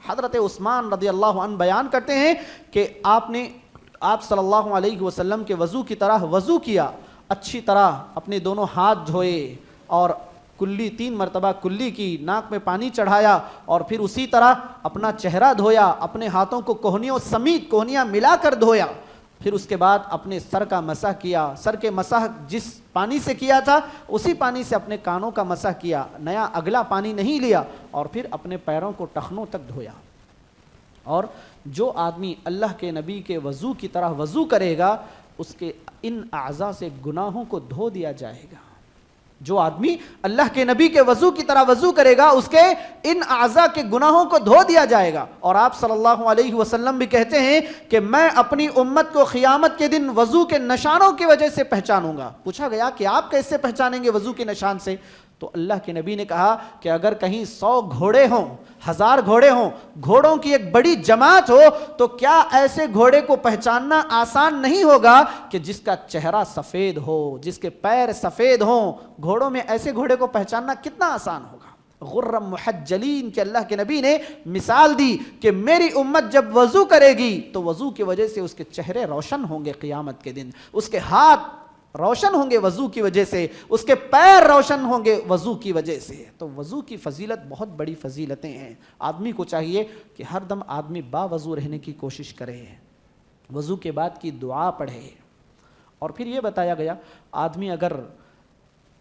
حضرت عثمان رضی اللہ عنہ بیان کرتے ہیں کہ آپ صلی اللہ علیہ وسلم کے وضو کی طرح وضو کیا، اچھی طرح اپنے دونوں ہاتھ دھوئے اور کلی 3 مرتبہ کلی کی، ناک میں پانی چڑھایا اور پھر اسی طرح اپنا چہرہ دھویا، اپنے ہاتھوں کو کوہنیوں سمیت کوہنیاں ملا کر دھویا، پھر اس کے بعد اپنے سر کا مسح کیا، سر کے مسح جس پانی سے کیا تھا اسی پانی سے اپنے کانوں کا مسح کیا، نیا اگلا پانی نہیں لیا، اور پھر اپنے پیروں کو ٹخنوں تک دھویا۔ اور جو آدمی اللہ کے نبی کے وضو کی طرح وضو کرے گا اس کے ان اعضاء سے گناہوں کو دھو دیا جائے گا۔ جو آدمی اللہ کے نبی کے وضو کی طرح وضو کرے گا اس کے ان اعضاء کے گناہوں کو دھو دیا جائے گا۔ اور آپ صلی اللہ علیہ وسلم بھی کہتے ہیں کہ میں اپنی امت کو قیامت کے دن وضو کے نشانوں کی وجہ سے پہچانوں گا۔ پوچھا گیا کہ آپ کیسے پہچانیں گے وضو کے نشان سے؟ تو اللہ کے نبی نے کہا کہ اگر کہیں 100 گھوڑے ہوں، 1000 گھوڑے ہوں، گھوڑوں کی ایک بڑی جماعت ہو تو کیا ایسے گھوڑے کو پہچاننا آسان نہیں ہوگا کہ جس کا چہرہ سفید ہو، جس کے پیر سفید ہوں؟ گھوڑوں میں ایسے گھوڑے کو پہچاننا کتنا آسان ہوگا۔ غرم محجلین کے اللہ کے نبی نے مثال دی کہ میری امت جب وضو کرے گی تو وضو کی وجہ سے اس کے چہرے روشن ہوں گے، قیامت کے دن اس کے ہاتھ روشن ہوں گے وضو کی وجہ سے، اس کے پیر روشن ہوں گے وضو کی وجہ سے۔ تو وضو کی فضیلت بہت بڑی فضیلتیں ہیں۔ آدمی کو چاہیے کہ ہر دم آدمی با وضو رہنے کی کوشش کرے، وضو کے بعد کی دعا پڑھے۔ اور پھر یہ بتایا گیا آدمی اگر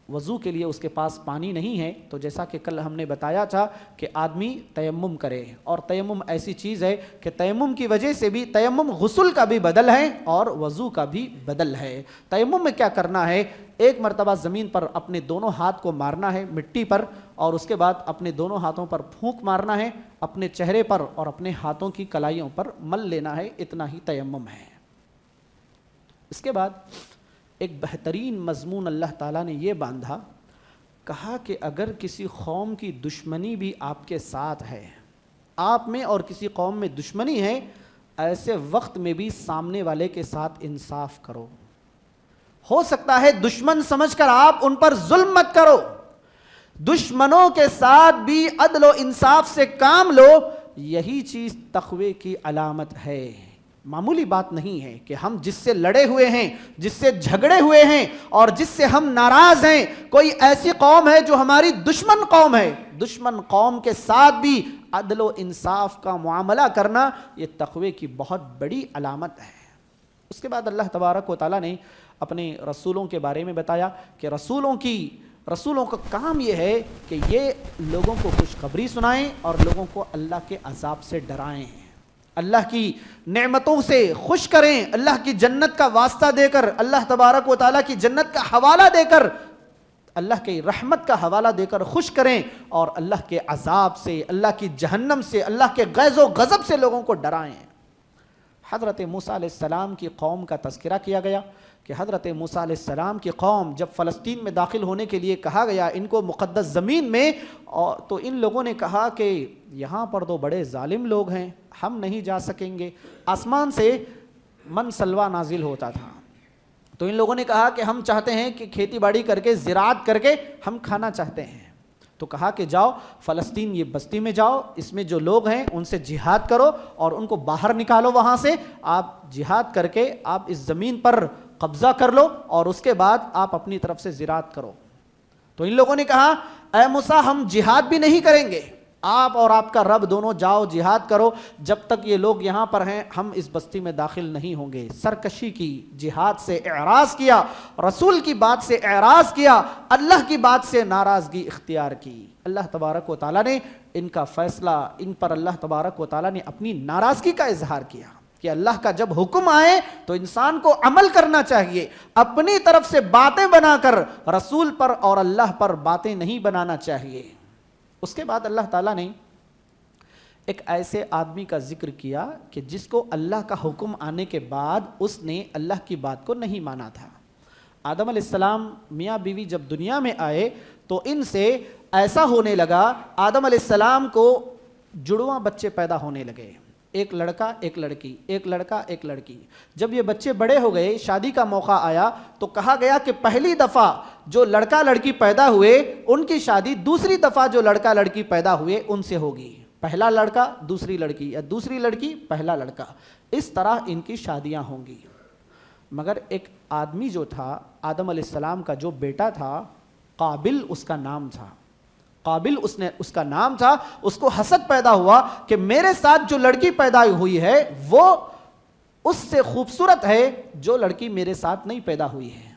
وضو کے لیے اس کے پاس پانی نہیں ہے تو جیسا کہ کل ہم نے بتایا تھا کہ آدمی تیمم کرے، اور تیمم ایسی چیز ہے کہ تیمم کی وجہ سے بھی، تیمم غسل کا بھی بدل ہے اور وضو کا بھی بدل ہے۔ تیمم میں کیا کرنا ہے؟ ایک مرتبہ زمین پر اپنے دونوں ہاتھ کو مارنا ہے مٹی پر، اور اس کے بعد اپنے دونوں ہاتھوں پر پھونک مارنا ہے، اپنے چہرے پر اور اپنے ہاتھوں کی کلائیوں پر مل لینا ہے، اتنا ہی تیمم ہے۔ اس کے بعد ایک بہترین مضمون اللہ تعالیٰ نے یہ باندھا، کہا کہ اگر کسی قوم کی دشمنی بھی آپ کے ساتھ ہے، آپ میں اور کسی قوم میں دشمنی ہے، ایسے وقت میں بھی سامنے والے کے ساتھ انصاف کرو۔ ہو سکتا ہے دشمن سمجھ کر آپ ان پر ظلم مت کرو، دشمنوں کے ساتھ بھی عدل و انصاف سے کام لو، یہی چیز تقوی کی علامت ہے۔ معمولی بات نہیں ہے کہ ہم جس سے لڑے ہوئے ہیں، جس سے جھگڑے ہوئے ہیں اور جس سے ہم ناراض ہیں، کوئی ایسی قوم ہے جو ہماری دشمن قوم ہے، دشمن قوم کے ساتھ بھی عدل و انصاف کا معاملہ کرنا یہ تقوی کی بہت بڑی علامت ہے۔ اس کے بعد اللہ تبارک و تعالیٰ نے اپنے رسولوں کے بارے میں بتایا کہ رسولوں کا کام یہ ہے کہ یہ لوگوں کو خوشخبری سنائیں اور لوگوں کو اللہ کے عذاب سے ڈرائیں، اللہ کی نعمتوں سے خوش کریں، اللہ کی جنت کا واسطہ دے کر، اللہ تبارک و تعالیٰ کی جنت کا حوالہ دے کر، اللہ کی رحمت کا حوالہ دے کر خوش کریں، اور اللہ کے عذاب سے، اللہ کی جہنم سے، اللہ کے غیظ و غضب سے لوگوں کو ڈرائیں۔ حضرت موسیٰ علیہ السلام کی قوم کا تذکرہ کیا گیا کہ حضرت موسیٰ علیہ السلام کی قوم جب فلسطین میں داخل ہونے کے لیے کہا گیا ان کو مقدس زمین میں، تو ان لوگوں نے کہا کہ یہاں پر تو بڑے ظالم لوگ ہیں، ہم نہیں جا سکیں گے۔ آسمان سے من سلوا نازل ہوتا تھا، تو ان لوگوں نے کہا کہ ہم چاہتے ہیں کہ کھیتی باڑی کر کے زراعت کر کے ہم کھانا چاہتے ہیں. تو کہا کہ جاؤ فلسطین یہ بستی میں جاؤ, اس میں جو لوگ ہیں ان سے جہاد کرو اور ان کو باہر نکالو, وہاں سے آپ جہاد کر کے آپ اس زمین پر قبضہ کر لو اور اس کے بعد آپ اپنی طرف سے زراعت کرو. تو ان لوگوں نے کہا اے موسیٰ ہم جہاد بھی نہیں کریں گے, آپ اور آپ کا رب دونوں جاؤ جہاد کرو, جب تک یہ لوگ یہاں پر ہیں ہم اس بستی میں داخل نہیں ہوں گے. سرکشی کی, جہاد سے اعراض کیا, رسول کی بات سے اعراض کیا, اللہ کی بات سے ناراضگی اختیار کی. اللہ تبارک و تعالیٰ نے ان کا فیصلہ, ان پر اللہ تبارک و تعالیٰ نے اپنی ناراضگی کا اظہار کیا کہ اللہ کا جب حکم آئے تو انسان کو عمل کرنا چاہیے, اپنی طرف سے باتیں بنا کر رسول پر اور اللہ پر باتیں نہیں بنانا چاہیے. اس کے بعد اللہ تعالیٰ نے ایک ایسے آدمی کا ذکر کیا کہ جس کو اللہ کا حکم آنے کے بعد اس نے اللہ کی بات کو نہیں مانا تھا. آدم علیہ السلام میاں بیوی جب دنیا میں آئے تو ان سے ایسا ہونے لگا, آدم علیہ السلام کو جڑواں بچے پیدا ہونے لگے, ایک لڑکا ایک لڑکی, ایک لڑکا ایک لڑکی. جب یہ بچے بڑے ہو گئے, شادی کا موقع آیا تو کہا گیا کہ پہلی دفعہ جو لڑکا لڑکی پیدا ہوئے ان کی شادی دوسری دفعہ جو لڑکا لڑکی پیدا ہوئے ان سے ہوگی. پہلا لڑکا دوسری لڑکی یا دوسری لڑکی پہلا لڑکا, اس طرح ان کی شادیاں ہوں گی. مگر ایک آدمی جو تھا, آدم علیہ السلام کا جو بیٹا تھا, قابل اس کا نام تھا, قابل اس کا نام تھا. اس کو حسد پیدا ہوا کہ میرے ساتھ جو لڑکی پیدا ہوئی ہے وہ اس سے خوبصورت ہے جو لڑکی میرے ساتھ نہیں پیدا ہوئی ہے.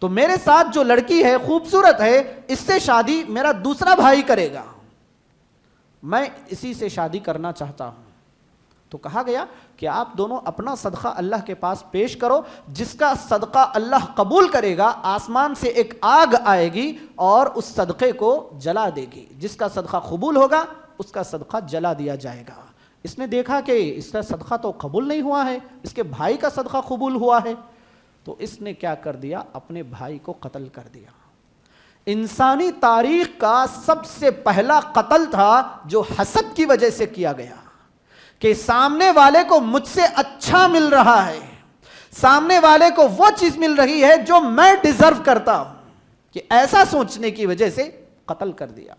تو میرے ساتھ جو لڑکی ہے خوبصورت ہے, اس سے شادی میرا دوسرا بھائی کرے گا, میں اسی سے شادی کرنا چاہتا ہوں. تو کہا گیا کہ آپ دونوں اپنا صدقہ اللہ کے پاس پیش کرو, جس کا صدقہ اللہ قبول کرے گا آسمان سے ایک آگ آئے گی اور اس صدقے کو جلا دے گی. جس کا صدقہ قبول ہوگا اس کا صدقہ جلا دیا جائے گا. اس نے دیکھا کہ اس کا صدقہ تو قبول نہیں ہوا ہے, اس کے بھائی کا صدقہ قبول ہوا ہے. تو اس نے کیا کر دیا, اپنے بھائی کو قتل کر دیا. انسانی تاریخ کا سب سے پہلا قتل تھا جو حسد کی وجہ سے کیا گیا کہ سامنے والے کو مجھ سے اچھا مل رہا ہے, سامنے والے کو وہ چیز مل رہی ہے جو میں ڈیزرو کرتا ہوں, کہ ایسا سوچنے کی وجہ سے قتل کر دیا.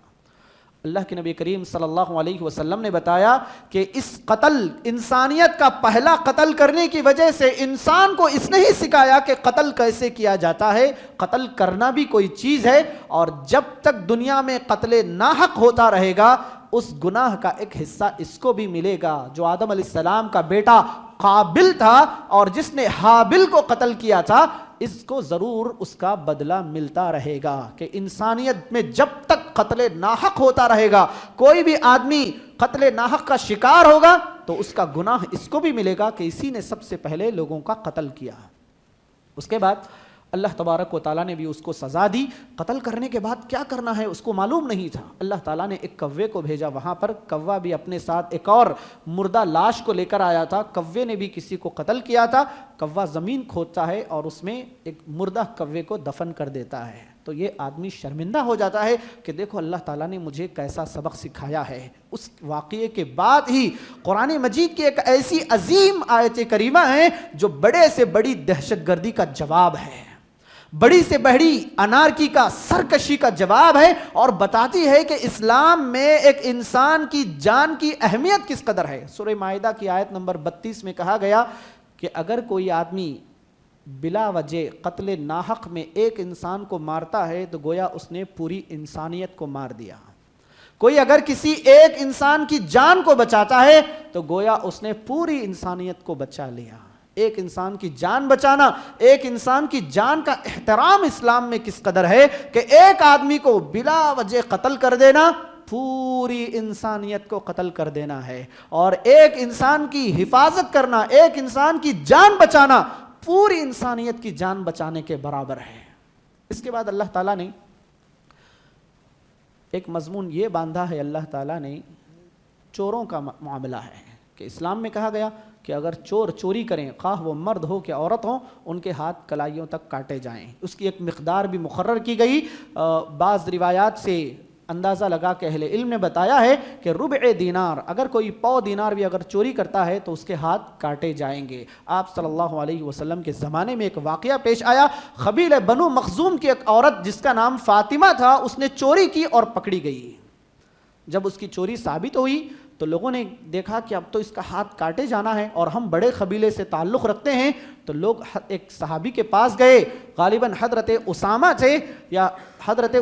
اللہ کے نبی کریم صلی اللہ علیہ وسلم نے بتایا کہ اس قتل, انسانیت کا پہلا قتل کرنے کی وجہ سے انسان کو اس نے ہی سکھایا کہ قتل کیسے کیا جاتا ہے. قتل کرنا بھی کوئی چیز ہے, اور جب تک دنیا میں قتل ناحق ہوتا رہے گا اس گناہ کا ایک حصہ اس کو بھی ملے گا. جو آدم علیہ السلام کا بیٹا قابل تھا اور جس نے حابل کو قتل کیا تھا, اس کو ضرور اس کا بدلہ ملتا رہے گا. کہ انسانیت میں جب تک قتل ناحق ہوتا رہے گا, کوئی بھی آدمی قتل ناحق کا شکار ہوگا تو اس کا گناہ اس کو بھی ملے گا کہ اسی نے سب سے پہلے لوگوں کا قتل کیا. اس کے بعد اللہ تبارک و تعالیٰ نے بھی اس کو سزا دی. قتل کرنے کے بعد کیا کرنا ہے اس کو معلوم نہیں تھا. اللہ تعالیٰ نے ایک کوے کو بھیجا وہاں پر. کوا بھی اپنے ساتھ ایک اور مردہ لاش کو لے کر آیا تھا. کوے نے بھی کسی کو قتل کیا تھا. کوا زمین کھودتا ہے اور اس میں ایک مردہ کوے کو دفن کر دیتا ہے. تو یہ آدمی شرمندہ ہو جاتا ہے کہ دیکھو اللہ تعالیٰ نے مجھے کیسا سبق سکھایا ہے. اس واقعے کے بعد ہی قرآن مجید کی ایک ایسی عظیم آیت کریمہ ہے جو بڑے سے بڑی دہشت گردی کا جواب ہے, بڑی سے بڑی انارکی کا, سرکشی کا جواب ہے, اور بتاتی ہے کہ اسلام میں ایک انسان کی جان کی اہمیت کس قدر ہے. سورہ مائدہ کی آیت نمبر 32 میں کہا گیا کہ اگر کوئی آدمی بلا وجہ قتل ناحق میں ایک انسان کو مارتا ہے تو گویا اس نے پوری انسانیت کو مار دیا. کوئی اگر کسی ایک انسان کی جان کو بچاتا ہے تو گویا اس نے پوری انسانیت کو بچا لیا. ایک انسان کی جان بچانا, ایک انسان کی جان کا احترام اسلام میں کس قدر ہے کہ ایک آدمی کو بلا وجہ قتل کر دینا پوری انسانیت کو قتل کر دینا ہے, اور ایک انسان کی حفاظت کرنا, ایک انسان کی جان بچانا پوری انسانیت کی جان بچانے کے برابر ہے. اس کے بعد اللہ تعالیٰ نے ایک مضمون یہ باندھا ہے, اللہ تعالیٰ نے چوروں کا معاملہ ہے کہ اسلام میں کہا گیا کہ اگر چور چوری کریں, خواہ وہ مرد ہو کہ عورت ہو, ان کے ہاتھ کلائیوں تک کاٹے جائیں. اس کی ایک مقدار بھی مقرر کی گئی. بعض روایات سے اندازہ لگا کہ اہل علم نے بتایا ہے کہ ربع دینار، اگر کوئی پاؤ دینار بھی اگر چوری کرتا ہے تو اس کے ہاتھ کاٹے جائیں گے۔ آپ صلی اللہ علیہ وسلم کے زمانے میں ایک واقعہ پیش آیا، قبیلہ بنو مخزوم کی ایک عورت جس کا نام فاطمہ تھا، اس نے چوری کی اور پکڑی گئی۔ جب اس کی چوری ثابت ہوئی تو لوگوں نے دیکھا کہ اب تو اس کا ہاتھ کاٹے جانا ہے اور ہم بڑے قبیلے سے تعلق رکھتے ہیں، تو لوگ ایک صحابی کے پاس گئے، غالباً حضرت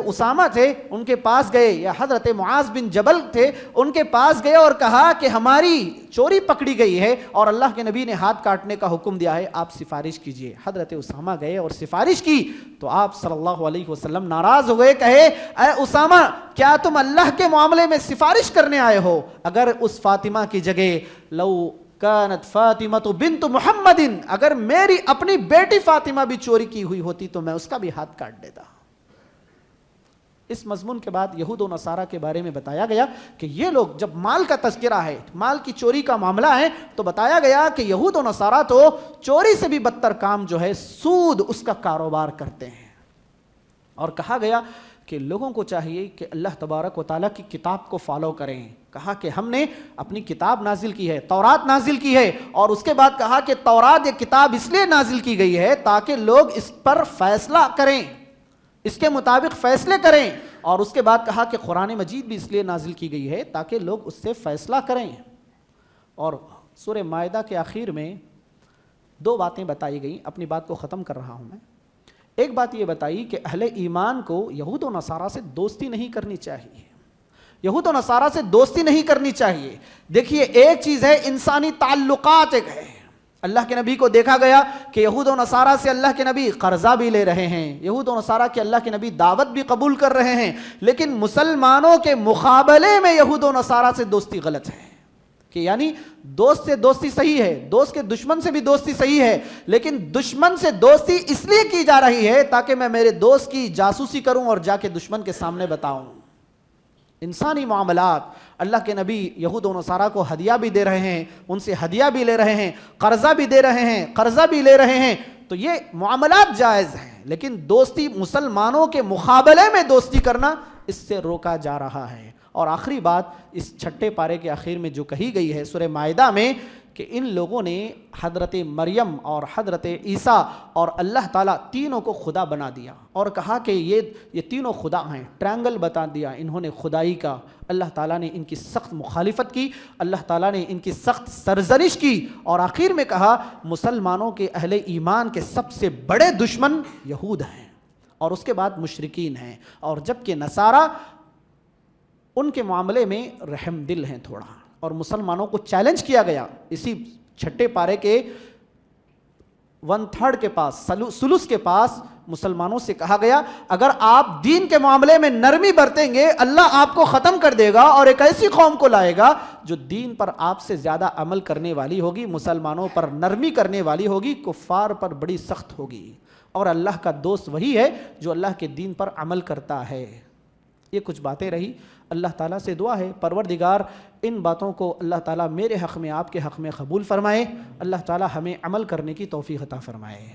اسامہ تھے، ان کے پاس گئے، یا حضرت معاذ بن جبل تھے، ان کے پاس گئے اور کہا کہ ہماری چوری پکڑی گئی ہے اور اللہ کے نبی نے ہاتھ کاٹنے کا حکم دیا ہے، آپ سفارش کیجئے۔ حضرت اسامہ گئے اور سفارش کی تو آپ صلی اللہ علیہ وسلم ناراض ہوئے، کہے اے اسامہ کیا تم اللہ کے معاملے میں سفارش کرنے آئے ہو؟ اگر اس فاطمہ کی جگہ لو کانت فاطمہ بنت محمد، اگر میری اپنی بیٹی فاطمہ بھی چوری کی ہوئی ہوتی تو میں اس کا بھی ہاتھ کاٹ دیتا۔ اس مضمون کے بعد یہود و نصارہ کے بارے میں بتایا گیا کہ یہ لوگ جب مال کا تذکرہ ہے، مال کی چوری کا معاملہ ہے، تو بتایا گیا کہ یہود و نصارہ تو چوری سے بھی بدتر کام جو ہے سود اس کا کاروبار کرتے ہیں۔ اور کہا گیا کہ لوگوں کو چاہیے کہ اللہ تبارک و تعالیٰ کی کتاب کو فالو کریں۔ کہا کہ ہم نے اپنی کتاب نازل کی ہے، تورات نازل کی ہے، اور اس کے بعد کہا کہ تورات یہ کتاب اس لیے نازل کی گئی ہے تاکہ لوگ اس پر فیصلہ کریں، اس کے مطابق فیصلے کریں، اور اس کے بعد کہا کہ قرآن مجید بھی اس لیے نازل کی گئی ہے تاکہ لوگ اس سے فیصلہ کریں۔ اور سورہ مائدہ کے آخر میں دو باتیں بتائی گئیں، اپنی بات کو ختم کر رہا ہوں میں۔ ایک بات یہ بتائی کہ اہل ایمان کو یہود و نصارہ سے دوستی نہیں کرنی چاہیے، یہود و نصارہ سے دوستی نہیں کرنی چاہیے۔ دیکھیے ایک چیز ہے انسانی تعلقات، ایک ہے اللہ کے نبی کو دیکھا گیا کہ یہود و نصارہ سے اللہ کے نبی قرضہ بھی لے رہے ہیں، یہود و نصارہ کے اللہ کے نبی دعوت بھی قبول کر رہے ہیں، لیکن مسلمانوں کے مقابلے میں یہود و نصارہ سے دوستی غلط ہے۔ کہ یعنی دوست سے دوستی صحیح ہے، دوست کے دشمن سے بھی دوستی صحیح ہے، لیکن دشمن سے دوستی اس لیے کی جا رہی ہے تاکہ میں میرے دوست کی جاسوسی کروں اور جا کے دشمن کے سامنے بتاؤں۔ انسانی معاملات، اللہ کے نبی یہود و نصارہ کو ہدیہ بھی دے رہے ہیں، ان سے ہدیہ بھی لے رہے ہیں، قرضہ بھی دے رہے ہیں، قرضہ بھی لے رہے ہیں، تو یہ معاملات جائز ہیں، لیکن دوستی مسلمانوں کے مقابلے میں دوستی کرنا اس سے روکا جا رہا ہے۔ اور آخری بات اس چھٹے پارے کے آخر میں جو کہی گئی ہے سورہ مائدہ میں کہ ان لوگوں نے حضرت مریم اور حضرت عیسیٰ اور اللہ تعالیٰ تینوں کو خدا بنا دیا اور کہا کہ یہ تینوں خدا ہیں، ٹرائنگل بتا دیا انہوں نے خدائی کا۔ اللہ تعالیٰ نے ان کی سخت مخالفت کی، اللہ تعالیٰ نے ان کی سخت سرزنش کی، اور آخر میں کہا مسلمانوں کے اہل ایمان کے سب سے بڑے دشمن یہود ہیں اور اس کے بعد مشرکین ہیں، اور جبکہ نصارہ ان کے معاملے میں رحم دل ہیں تھوڑا۔ اور مسلمانوں کو چیلنج کیا گیا اسی چھٹے پارے کے 1/3 کے پاس، ثلث کے پاس مسلمانوں سے کہا گیا اگر آپ دین کے معاملے میں نرمی برتیں گے اللہ آپ کو ختم کر دے گا اور ایک ایسی قوم کو لائے گا جو دین پر آپ سے زیادہ عمل کرنے والی ہوگی، مسلمانوں پر نرمی کرنے والی ہوگی، کفار پر بڑی سخت ہوگی۔ اور اللہ کا دوست وہی ہے جو اللہ کے دین پر عمل کرتا ہے۔ یہ کچھ باتیں رہی، اللہ تعالیٰ سے دعا ہے پروردگار ان باتوں کو اللہ تعالیٰ میرے حق میں آپ کے حق میں قبول فرمائے، اللہ تعالیٰ ہمیں عمل کرنے کی توفیق عطا فرمائے۔